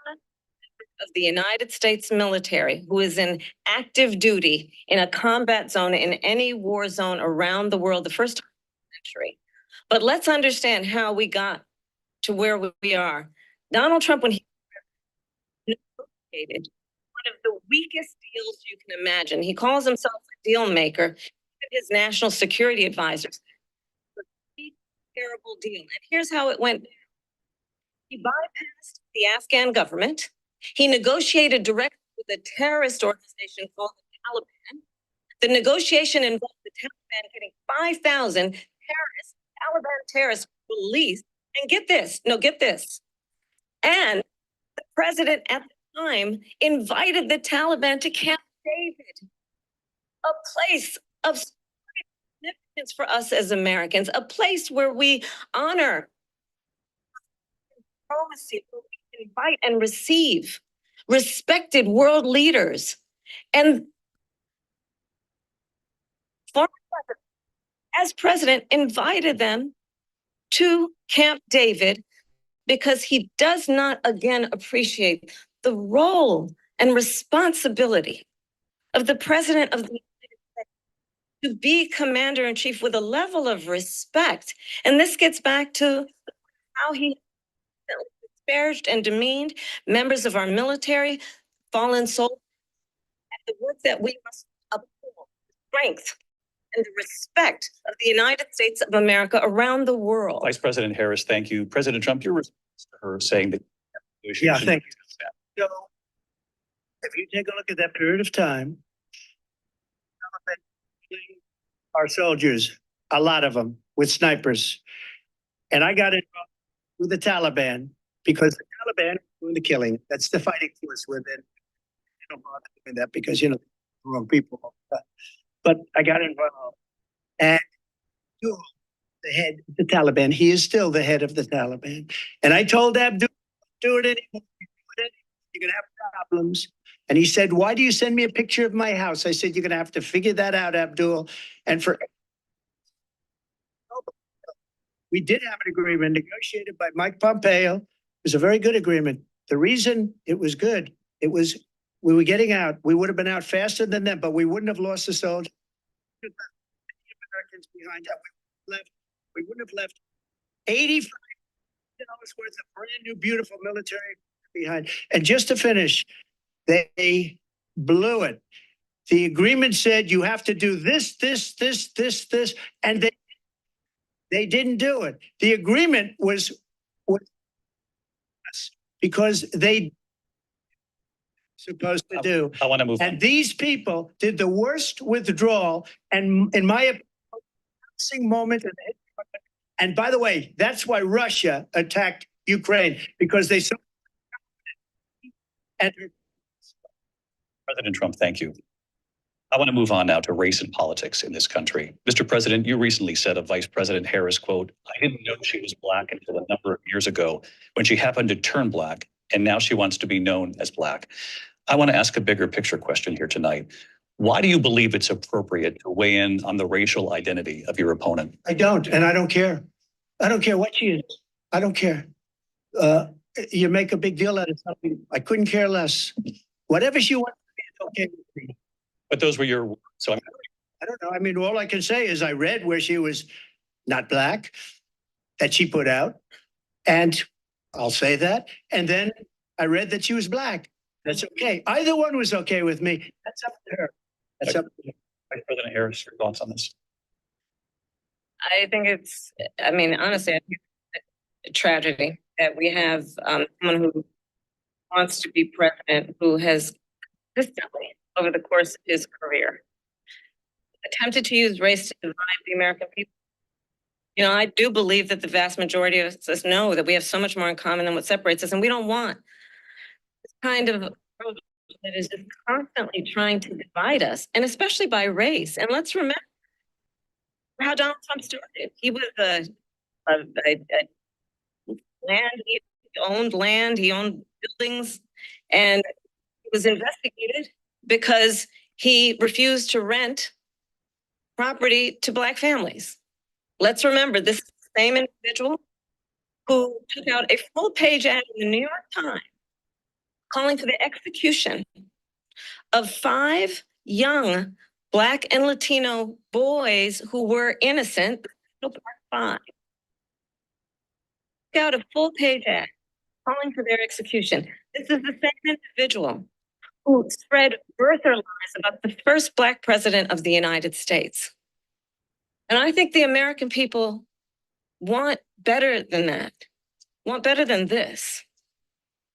of the United States military who is in active duty in a combat zone in any war zone around the world the first time in the century. But let's understand how we got to where we are. Donald Trump, when he negotiated one of the weakest deals you can imagine, he calls himself a deal maker, his national security advisors, a terrible deal. And here's how it went. He bypassed the Afghan government. He negotiated directly with a terrorist organization called the Taliban. The negotiation involved the Taliban getting 5,000 Taliban terrorists released. And get this, and the president at the time invited the Taliban to Camp David, a place of significance for us as Americans, a place where we honor diplomacy, where we invite and receive respected world leaders. And former president, as president, invited them to Camp David because he does not again appreciate the role and responsibility of the president of the United States to be commander-in-chief with a level of respect. And this gets back to how he disparaged and demeaned members of our military, fallen soldiers, and the work that we must uphold, strength and the respect of the United States of America around the world. Vice President Harris, thank you. President Trump, your response to her saying that. Yeah, thank you. So, if you take a look at that period of time, our soldiers, a lot of them with snipers, and I got involved with the Taliban because the Taliban were doing the killing. That's the fighting force with it. I don't bother doing that because, the wrong people. But I got involved. And the head of the Taliban, he is still the head of the Taliban. And I told Abdul, do it anymore. You're going to have problems. And he said, why do you send me a picture of my house? I said, you're going to have to figure that out, Abdul. And for we did have an agreement negotiated by Mike Pompeo. It was a very good agreement. The reason it was good, it was we were getting out. We would have been out faster than them, but we wouldn't have lost the soldiers. Americans behind that. We wouldn't have left $85 worth of brand new, beautiful military behind. And just to finish, they blew it. The agreement said you have to do this, and they didn't do it. The agreement was because they supposed to do. I want to move on. And these people did the worst withdrawal, and in my opinion, moment. And by the way, that's why Russia attacked Ukraine, because they saw. And President Trump, thank you. I want to move on now to race and politics in this country. Mr. President, you recently said of Vice President Harris, quote, "I didn't know she was Black until a number of years ago when she happened to turn Black, and now she wants to be known as Black." I want to ask a bigger picture question here tonight. Why do you believe it's appropriate to weigh in on the racial identity of your opponent? I don't, and I don't care. I don't care what she is. I don't care. You make a big deal out of something. I couldn't care less. Whatever she wants to be, it's okay with me. But those were your words. So I don't know. I mean, all I can say is I read where she was not Black, that she put out, and I'll say that. And then I read that she was Black. That's okay. Either one was okay with me. That's up to her. That's up to her. Vice President Harris, your thoughts on this? I think it's, I mean, honestly, I think it's a tragedy that we have someone who wants to be president who has consistently, over the course of his career, attempted to use race to divide the American people. You know, I do believe that the vast majority of us know that we have so much more in common than what separates us, and we don't want this kind of approach that is just constantly trying to divide us, and especially by race. And let's remember how Donald Trump started. He was a land, he owned land, he owned buildings, and he was investigated because he refused to rent property to Black families. Let's remember, this is the same individual who took out a full-page ad in the New York Times calling for the execution of 5 young Black and Latino boys who were innocent. Part 5. Took out a full-page ad calling for their execution. This is the same individual who spread birther lies about the first Black president of the United States. And I think the American people want better than that, want better than this,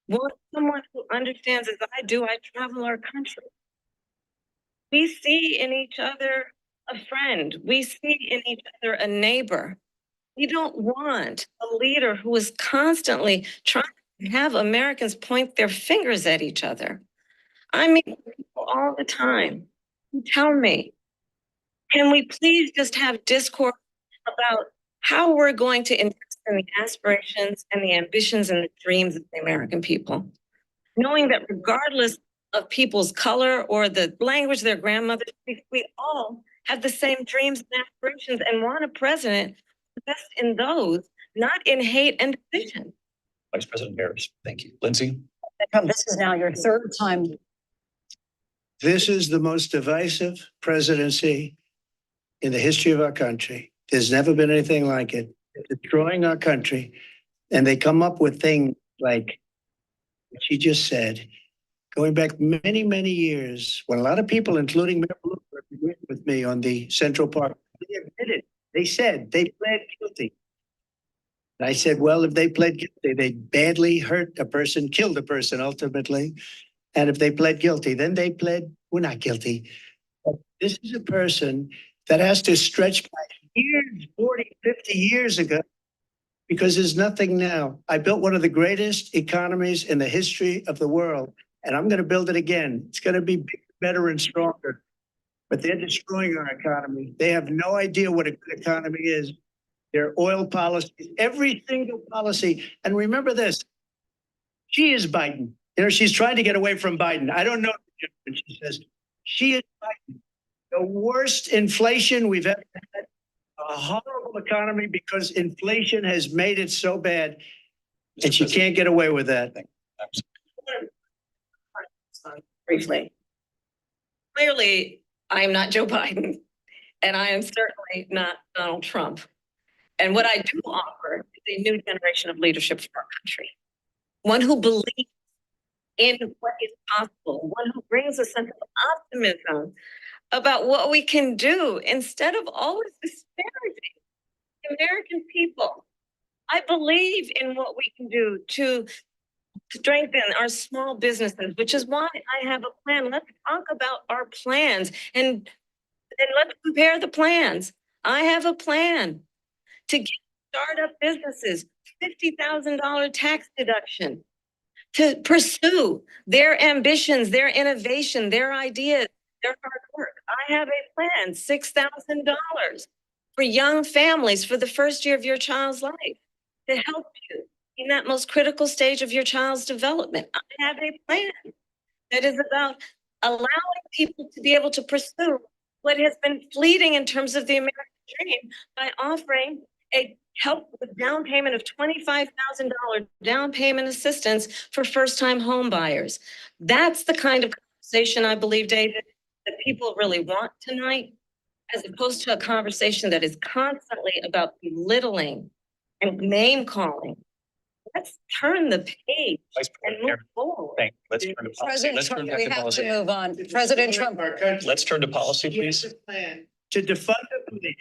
want someone who understands, as I do, I travel our country. We see in each other a friend. We see in each other a neighbor. We don't want a leader who is constantly trying to have Americans point their fingers at each other. I meet people all the time who tell me, can we please just have discourse about how we're going to invest in the aspirations and the ambitions and the dreams of the American people, knowing that regardless of people's color or the language their grandmothers speak, we all have the same dreams and aspirations and want a president to invest in those, not in hate and division. Vice President Harris, thank you. Lindsay? This is now your 3rd time. This is the most divisive presidency in the history of our country. There's never been anything like it. They're destroying our country. And they come up with things like what she just said, going back many, many years, when a lot of people, including Mayor Bloomberg, agreed with me on the Central Park, they admitted, they said they pled guilty. And I said, well, if they pled guilty, they badly hurt a person, killed a person ultimately. And if they pled guilty, then they pled, we're not guilty. But this is a person that has to stretch back years, 40, 50 years ago, because there's nothing now. I built one of the greatest economies in the history of the world, and I'm going to build it again. It's going to be bigger, better, and stronger. But they're destroying our economy. They have no idea what a good economy is. Their oil policies, every single policy. And remember this, she is Biden. You know, she's trying to get away from Biden. I don't know when she says she is Biden. The worst inflation we've ever had. A horrible economy because inflation has made it so bad and she can't get away with that. Briefly. Clearly, I am not Joe Biden, and I am certainly not Donald Trump. And what I do offer is a new generation of leadership for our country. One who believes in what is possible, one who brings a sense of optimism about what we can do instead of always disparaging the American people. I believe in what we can do to strengthen our small businesses, which is why I have a plan. Let's talk about our plans and let's compare the plans. I have a plan to give startup businesses $50,000 tax deduction to pursue their ambitions, their innovation, their ideas, their hard work. I have a plan, $6,000 for young families for the first year of your child's life to help you in that most critical stage of your child's development. I have a plan that is about allowing people to be able to pursue what has been fleeting in terms of the American dream by offering a help with down payment of $25,000 down payment assistance for first-time home buyers. That's the kind of conversation I believe, David, that people really want tonight, as opposed to a conversation that is constantly about belittling and name calling. Let's turn the page Vice and President move Harris, forward. thank you. Let's turn to policy. President Let's turn Trump, back we to have to policy. move on. President Trump. Let's turn to policy, She has please. a plan to defund the police.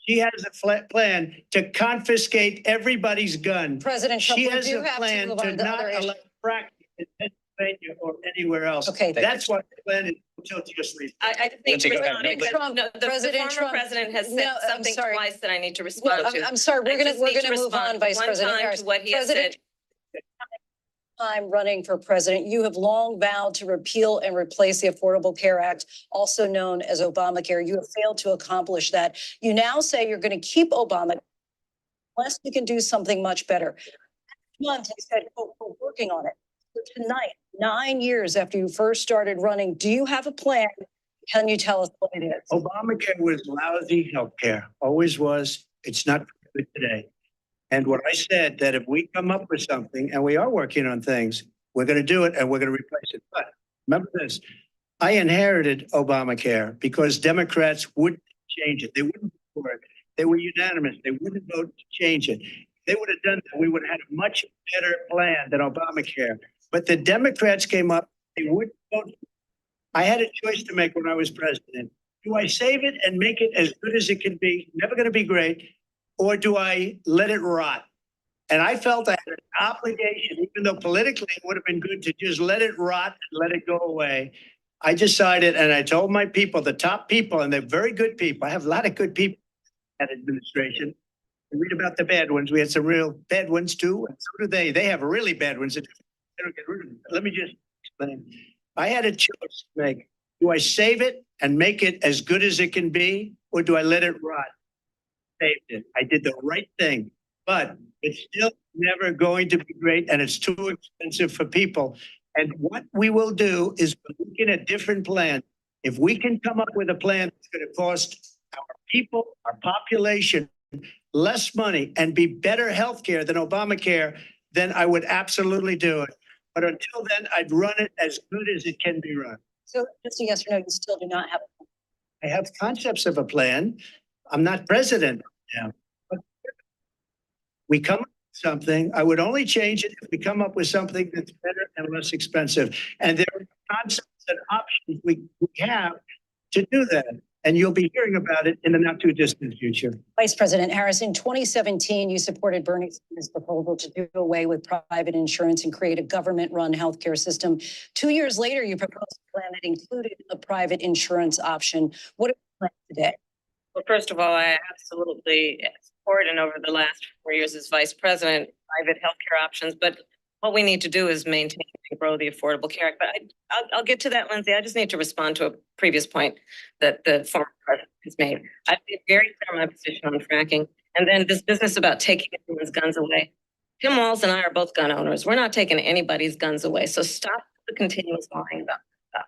She has a plan to confiscate everybody's gun. President Trump, She we has do a have to plan move to on to not other allow issues. fracking in Pennsylvania or anywhere else. Okay. That's what the plan is. Until just leave. I just need Lindsay, to go ahead. respond because Trump, no, the President former Trump- president has said No, I'm something sorry. twice that I need to respond Well, to. I'm sorry, I just need to move respond on, Vice one President time Harris. to what he has President said. Time running for president, you have long vowed to repeal and replace the Affordable Care Act, also known as Obamacare. You have failed to accomplish that. You now say you're going to keep Obamacare unless you can do something much better. Last month, you said, "Oh, we're working on it." So tonight, 9 years after you first started running, do you have a plan? Can you tell us what it is? Obamacare was lousy healthcare, always was. It's not good today. And what I said, that if we come up with something, and we are working on things, we're going to do it and we're going to replace it. But remember this, I inherited Obamacare because Democrats wouldn't change it. They wouldn't vote for it. They were unanimous. They wouldn't vote to change it. They would have done that. We would have had a much better plan than Obamacare. But the Democrats came up, they wouldn't vote. I had a choice to make when I was president. Do I save it and make it as good as it can be? Never going to be great. Or do I let it rot? And I felt I had an obligation, even though politically it would have been good to just let it rot and let it go away. I decided, and I told my people, the top people, and they're very good people. I have a lot of good people at administration. I read about the bad ones. We had some real bad ones too, and so do they. They have really bad ones. They don't get rid of them. Let me just explain. I had a choice to make. Do I save it and make it as good as it can be, or do I let it rot? Saved it. I did the right thing, but it's still never going to be great, and it's too expensive for people. And what we will do is we're looking at different plans. If we can come up with a plan that's going to cost our people, our population, less money and be better healthcare than Obamacare, then I would absolutely do it. But until then, I'd run it as good as it can be run. So just a yes or no, you still do not have a plan. I have concepts of a plan. I'm not president now. But we come up with something. I would only change it if we come up with something that's better and less expensive. And there are concepts and options we have to do that. And you'll be hearing about it in the not too distant future. Vice President Harris, in 2017, you supported Bernie Sanders' proposal to do away with private insurance and create a government-run healthcare system. 2 years later, you proposed a plan that included a private insurance option. What are you planning today? Well, first of all, I absolutely support, and over the last 4 years as vice president, private healthcare options. But what we need to do is maintain and grow the Affordable Care Act. But I'll get to that, Lindsay. I just need to respond to a previous point that the former president has made. I've been very clear on my position on fracking. And then this business about taking everyone's guns away. Tim Walz and I are both gun owners. We're not taking anybody's guns away. So stop the continuous lying about this stuff.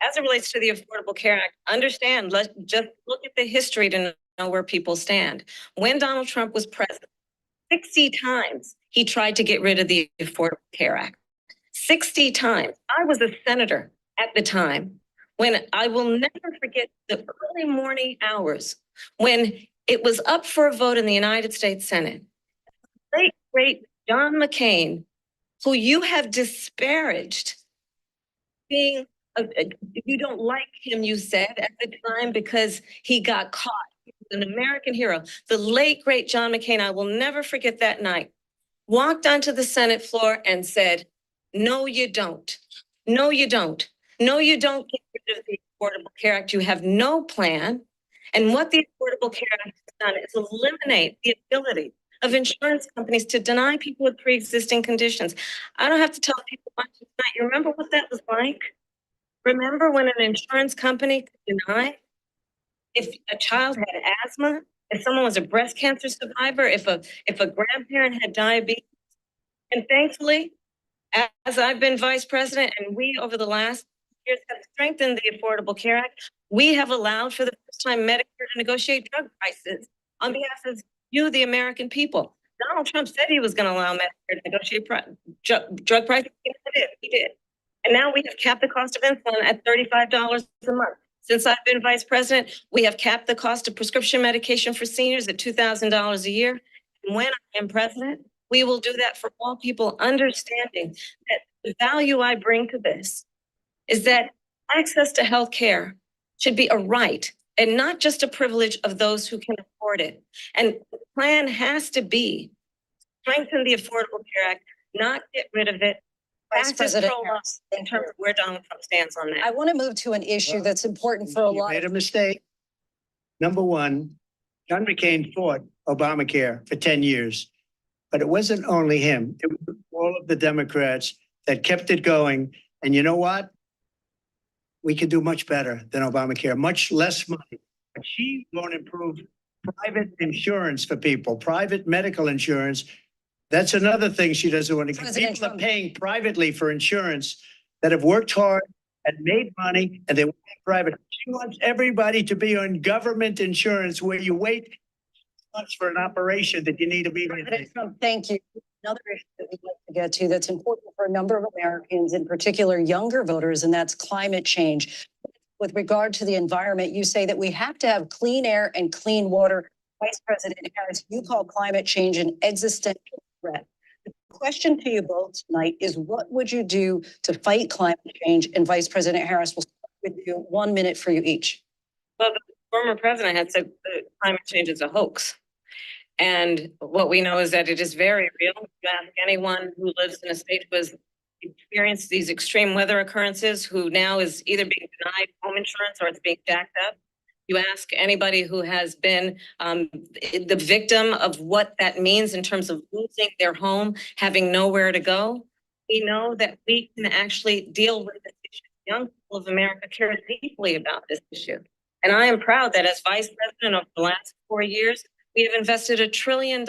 As it relates to the Affordable Care Act, understand, let's just look at the history to know where people stand. When Donald Trump was president, 60 times he tried to get rid of the Affordable Care Act. 60 times. I was a senator at the time when I will never forget the early morning hours when it was up for a vote in the United States Senate. Late, great John McCain, who you have disparaged, being you don't like him, you said at the time, because he got caught. He was an American hero. The late, great John McCain, I will never forget that night, walked onto the Senate floor and said, no, you don't. No, you don't. No, you don't get rid of the Affordable Care Act. You have no plan. And what the Affordable Care Act has done is eliminate the ability of insurance companies to deny people with pre-existing conditions. I don't have to tell people much tonight. You remember what that was like? Remember when an insurance company could deny if a child had asthma, if someone was a breast cancer survivor, if a grandparent had diabetes? And thankfully, as I've been vice president and we over the last years have strengthened the Affordable Care Act, we have allowed for the first time Medicare to negotiate drug prices on behalf of you, the American people. Donald Trump said he was going to allow Medicare to negotiate drug prices. He did. And now we have capped the cost of insulin at $35 a month. Since I've been vice president, we have capped the cost of prescription medication for seniors at $2,000 a year. And when I am president, we will do that for all people, understanding that the value I bring to this is that access to health care should be a right and not just a privilege of those who can afford it. And the plan has to be strengthen the Affordable Care Act, not get rid of it. Vice President Harris, in terms of where Donald Trump stands on that. I want to move to an issue that's important for a You lot made of a mistake. Number one, John McCain fought Obamacare for 10 years, but it wasn't only him. It was all of the Democrats that kept it going. And you know what? We could do much better than Obamacare, much less money. But she won't improve private insurance for people, private medical insurance. That's another thing she doesn't want to give. President People Trump. are paying privately for insurance that have worked hard and made money, and they want private. She wants everybody to be on government insurance where you wait months for an operation that you need immediately. President Trump, thank you. Another issue that we'd like to get to that's important for a number of Americans, in particular younger voters, and that's climate change. With regard to the environment, you say that we have to have clean air and clean water. Vice President Harris, you call climate change an existential threat. The question to you both tonight is, what would you do to fight climate change? And Vice President Harris, will start with you. 1 minute for you each. Well, the former president had said that climate change is a hoax. And what we know is that it is very real. You ask anyone who lives in a state who has experienced these extreme weather occurrences, who now is either being denied home insurance or it's being jacked up. You ask anybody who has been the victim of what that means in terms of losing their home, having nowhere to go. We know that we can actually deal with this issue. Young people of America care deeply about this issue. And I am proud that as vice president over the last 4 years, we have invested $1 trillion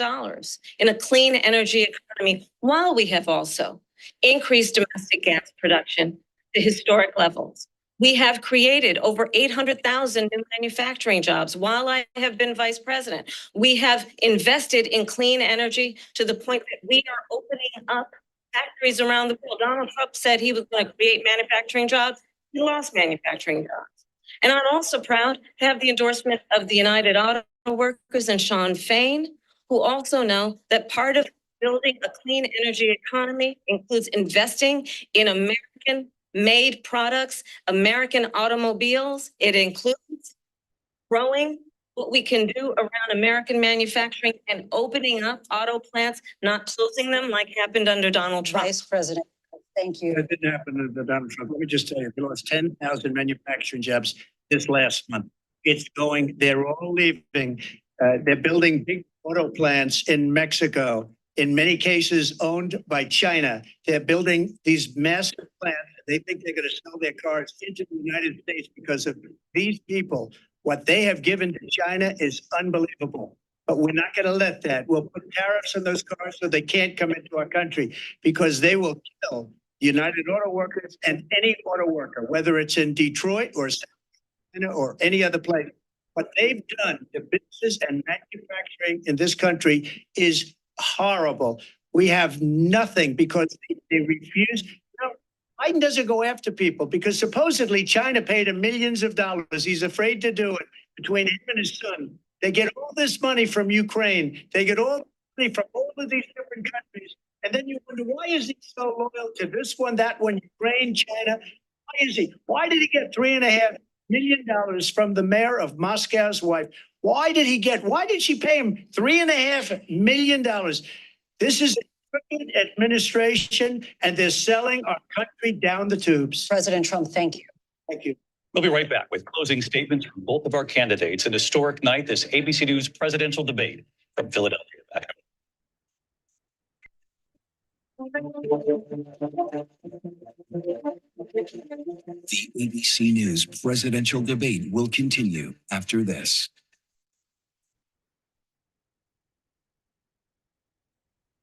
in a clean energy economy, while we have also increased domestic gas production to historic levels. We have created over 800,000 new manufacturing jobs while I have been vice president. We have invested in clean energy to the point that we are opening up factories around the world. Donald Trump said he was going to create manufacturing jobs. He lost manufacturing jobs. And I'm also proud to have the endorsement of the United Auto Workers and Sean Fain, who also know that part of building a clean energy economy includes investing in American-made products, American automobiles. It includes growing what we can do around American manufacturing and opening up auto plants, not closing them like happened under Donald Trump. Vice President, thank you. That didn't happen under Donald Trump. Let me just tell you, we lost 10,000 manufacturing jobs this last month. It's going, they're all leaving. They're building big auto plants in Mexico, in many cases owned by China. They're building these massive plants. They think they're going to sell their cars into the United States because of these people. What they have given to China is unbelievable. But we're not going to let that. We'll put tariffs on those cars so they can't come into our country, because they will kill United Auto Workers and any auto worker, whether it's in Detroit or any other place. What they've done to business and manufacturing in this country is horrible. We have nothing because they refuse. No, Biden doesn't go after people because supposedly China paid him millions of dollars. He's afraid to do it between him and his son. They get all this money from Ukraine. They get all the money from all of these different countries. And then you wonder, why is he so loyal to this one, that one, Ukraine, China? Why is he? Why did he get $3.5 million from the mayor of Moscow's wife? Why did she pay him $3.5 million? This is a crooked administration, and they're selling our country down the tubes. President Trump, thank you. Thank you. We'll be right back with closing statements from both of our candidates. An historic night, this ABC News presidential debate from Philadelphia. Back. The ABC News presidential debate will continue after this.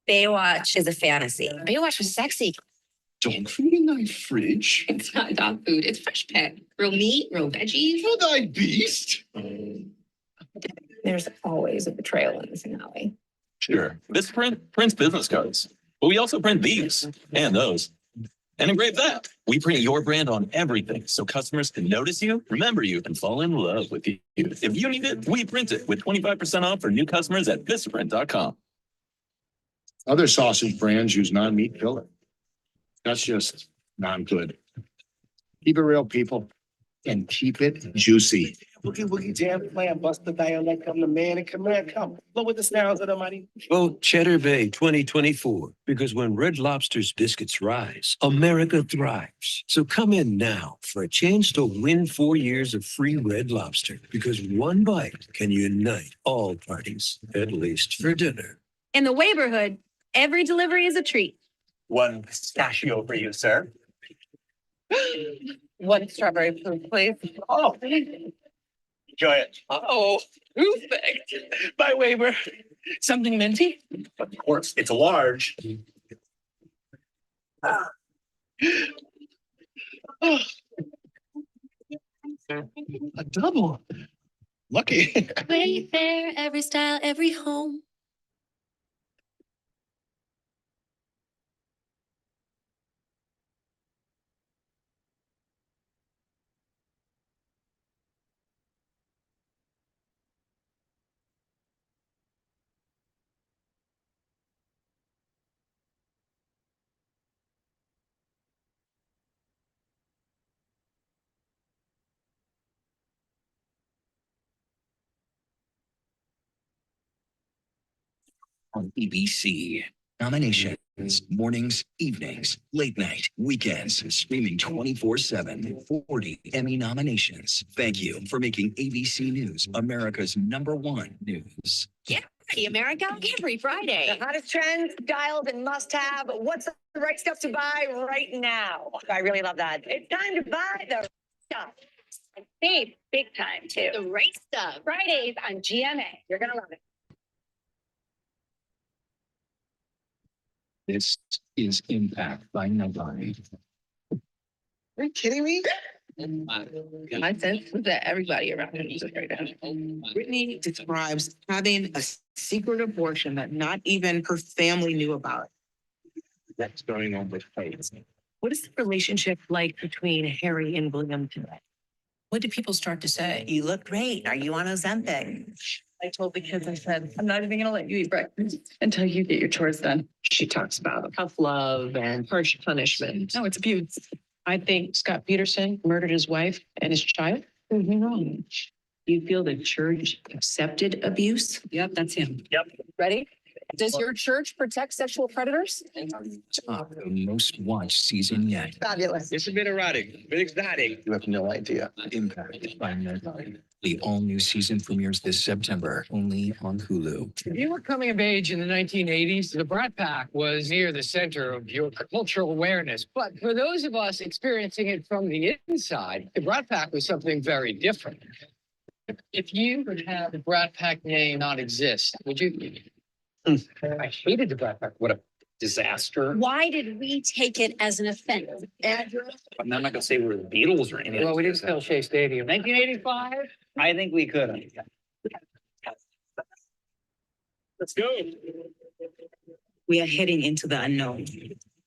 Baywatch is a fantasy. Baywatch was sexy. Dog food in thy fridge? It's not dog food. It's fresh pet. Real meat, real veggies. For thy beast? There's always a betrayal in this finale. Sure. This prints business cards, but we also print these and those and engrave that. We print your brand on everything so customers can notice you, remember you, and fall in love with you. If you need it, we print it with 25% off for new customers at vistaprint.com. Other sausage brands use non-meat filling. That's just non-good. Keep it real, people, and keep it juicy. Boogie woogie jam plan, bust the dialect, come the man and command, come. Look with the sounds of the money. Vote Cheddar Bay 2024, because when Red Lobster's biscuits rise, America thrives. So come in now for a chance to win 4 years of free Red Lobster, because one bite can unite all parties, at least for dinner. In the neighborhood, every delivery is a treat. One pistachio for you, sir. One strawberry fruit, please. Oh, enjoy it. Oh, perfect. By waiver. Something minty? Of course, it's a large. A double. Lucky. Wayfair, every style, every home. On ABC. Nominations, mornings, evenings, late night, weekends, streaming 24/7, 40 Emmy nominations. Thank you for making ABC News America's #1 news. Get ready, America. Every Friday. The hottest trends, dialed and must have. What's the right stuff to buy right now? I really love that. It's time to buy the stuff. And save big time too. The right stuff. Fridays on GMA. You're going to love it. This is Impact by Nobody. Are you kidding me? My sense is that everybody around him is right now. Brittany describes having a secret abortion that not even her family knew about. That's going on with Faith. What is the relationship like between Harry and William today? What did people start to say? You look great. Are you on Ozempic? I told the kids, I said, I'm not even going to let you eat breakfast until you get your chores done. She talks about tough love and harsh punishment. No, it's abuse. I think Scott Peterson murdered his wife and his child. Prove me wrong. You feel the church accepted abuse? Yep, that's him. Yep. Ready? Does your church protect sexual predators? Top the most watched season yet. Fabulous. It's a bit erotic, a bit exotic. You have no idea. Impact by Nobody. The all-new season premieres this September, only on Hulu. If you were coming of age in the 1980s, the Brat Pack was near the center of your cultural awareness. But for those of us experiencing it from the inside, the Brat Pack was something very different. If you could have the Brat Pack name not exist, would you? I hated the Brat Pack. What a disaster. Why did we take it as an offense? I'm not going to say we're the Beatles or anything. Well, we didn't sell Shea Stadium. 1985, I think we could. Let's go. We are heading into the unknown.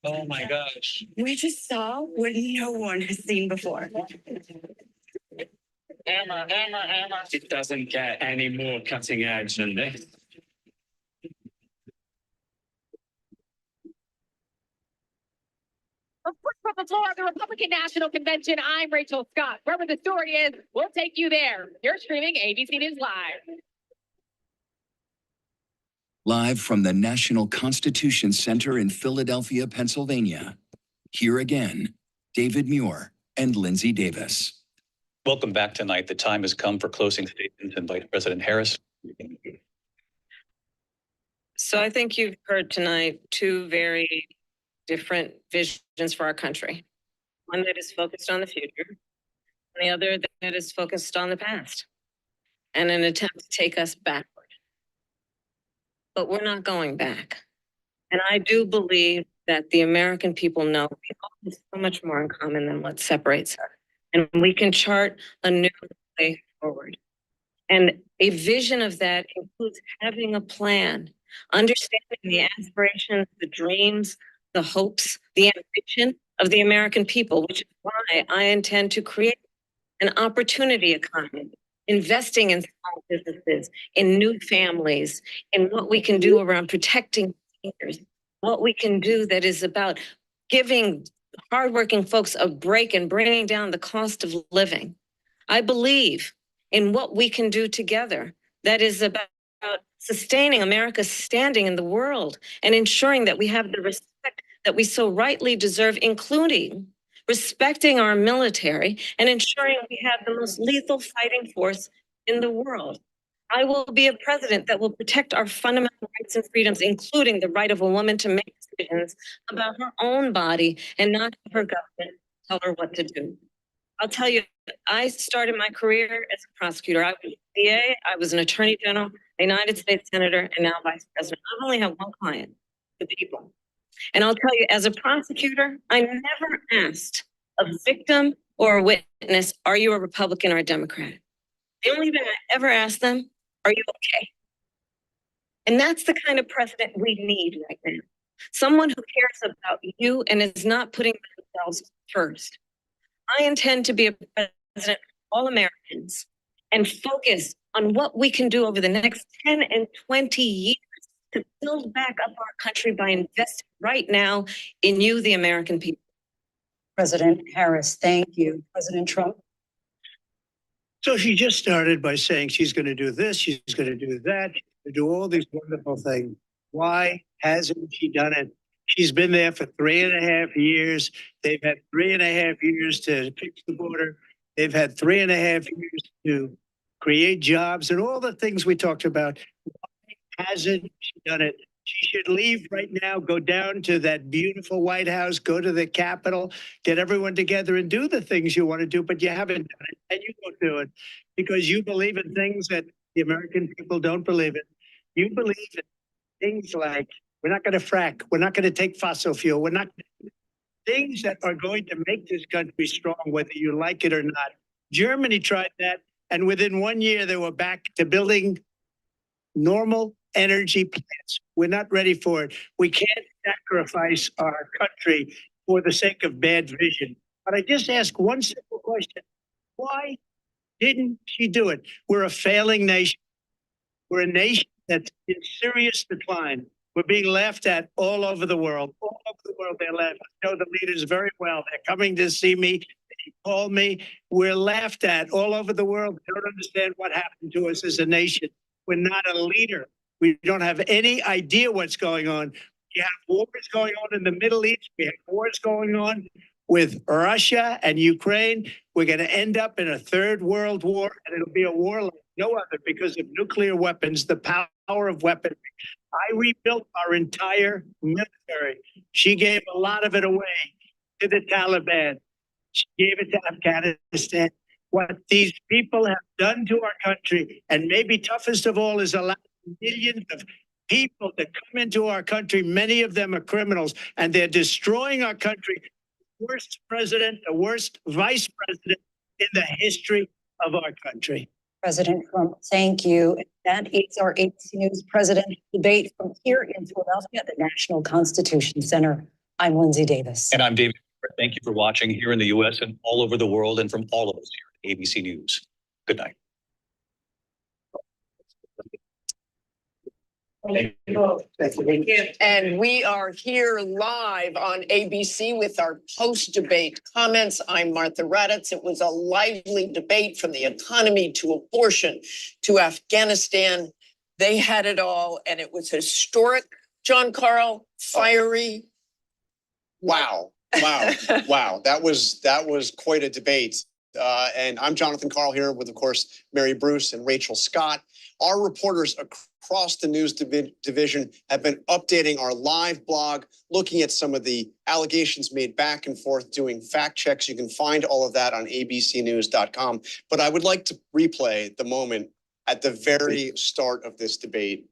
Oh my gosh. We just saw what no one has seen before. Hammer, hammer, hammer. It doesn't get any more cutting edge than this. From the floor of the Republican National Convention, I'm Rachel Scott. Wherever the story is, we'll take you there. You're streaming ABC News Live. Live from the National Constitution Center in Philadelphia, Pennsylvania. Here again, David Muir and Lindsay Davis. Welcome back tonight. The time has come for closing statements and Vice President Harris. So I think you've heard tonight two very different visions for our country. One that is focused on the future, and the other that is focused on the past, and an attempt to take us backward. But we're not going back. And I do believe that the American people know we all have so much more in common than what separates us. And we can chart a new way forward. And a vision of that includes having a plan, understanding the aspirations, the dreams, the hopes, the ambition of the American people, which is why I intend to create an opportunity economy, investing in small businesses, in new families, in what we can do around protecting seniors, what we can do that is about giving hardworking folks a break and bringing down the cost of living. I believe in what we can do together that is about sustaining America's standing in the world and ensuring that we have the respect that we so rightly deserve, including respecting our military and ensuring we have the most lethal fighting force in the world. I will be a president that will protect our fundamental rights and freedoms, including the right of a woman to make decisions about her own body and not have her government tell her what to do. I'll tell you, I started my career as a prosecutor. I was a DA, I was an attorney general, a United States senator, and now vice president. I've only had one client, the people. And I'll tell you, as a prosecutor, I never asked a victim or a witness, are you a Republican or a Democrat? The only thing I ever asked them, are you okay? And that's the kind of president we need right now. Someone who cares about you and is not putting themselves first. I intend to be a president for all Americans and focus on what we can do over the next 10 and 20 years to build back up our country by investing right now in you, the American people. President Harris, thank you. President Trump. So she just started by saying she's going to do this, she's going to do that, she's going to do all these wonderful things. Why hasn't she done it? She's been there for 3.5 years. They've had 3.5 years to fix the border. They've had 3.5 years to create jobs and all the things we talked about. Why hasn't she done it? She should leave right now, go down to that beautiful White House, go to the Capitol, get everyone together and do the things you want to do, but you haven't done it, and you won't do it because you believe in things that the American people don't believe in. You believe in things like, we're not going to frack, we're not going to take fossil fuel, we're not things that are going to make this country strong, whether you like it or not. Germany tried that, and within 1 year, they were back to building normal energy plants. We're not ready for it. We can't sacrifice our country for the sake of bad vision. But I just ask one simple question. Why didn't she do it? We're a failing nation. We're a nation that's in serious decline. We're being laughed at all over the world. All over the world, they're laughing. I know the leaders very well. They're coming to see me. They call me. We're laughed at all over the world. They don't understand what happened to us as a nation. We're not a leader. We don't have any idea what's going on. We have wars going on in the Middle East. We have wars going on with Russia and Ukraine. We're going to end up in a third world war, and it'll be a war like no other because of nuclear weapons, the power of weaponry. I rebuilt our entire military. She gave a lot of it away to the Taliban. She gave it to Afghanistan. What these people have done to our country, and maybe toughest of all, is allowing millions of people to come into our country. Many of them are criminals, and they're destroying our country. The worst president, the worst vice president in the history of our country. President Trump, thank you. That is our ABC News presidential debate from here in Philadelphia at the National Constitution Center. I'm Lindsay Davis. And I'm David. Thank you for watching here in the U.S. and all over the world, and from all of us here at ABC News. Good night. And we are here live on ABC with our post-debate comments. I'm Martha Raddatz. It was a lively debate, from the economy to abortion to Afghanistan. They had it all, and it was historic. John Carl, fiery. Wow. Wow. That was quite a debate. And I'm Jonathan Carl here with, of course, Mary Bruce and Rachel Scott. Our reporters across the news division have been updating our live blog, looking at some of the allegations made back and forth, doing fact checks. You can find all of that on abcnews.com. But I would like to replay the moment at the very start of this debate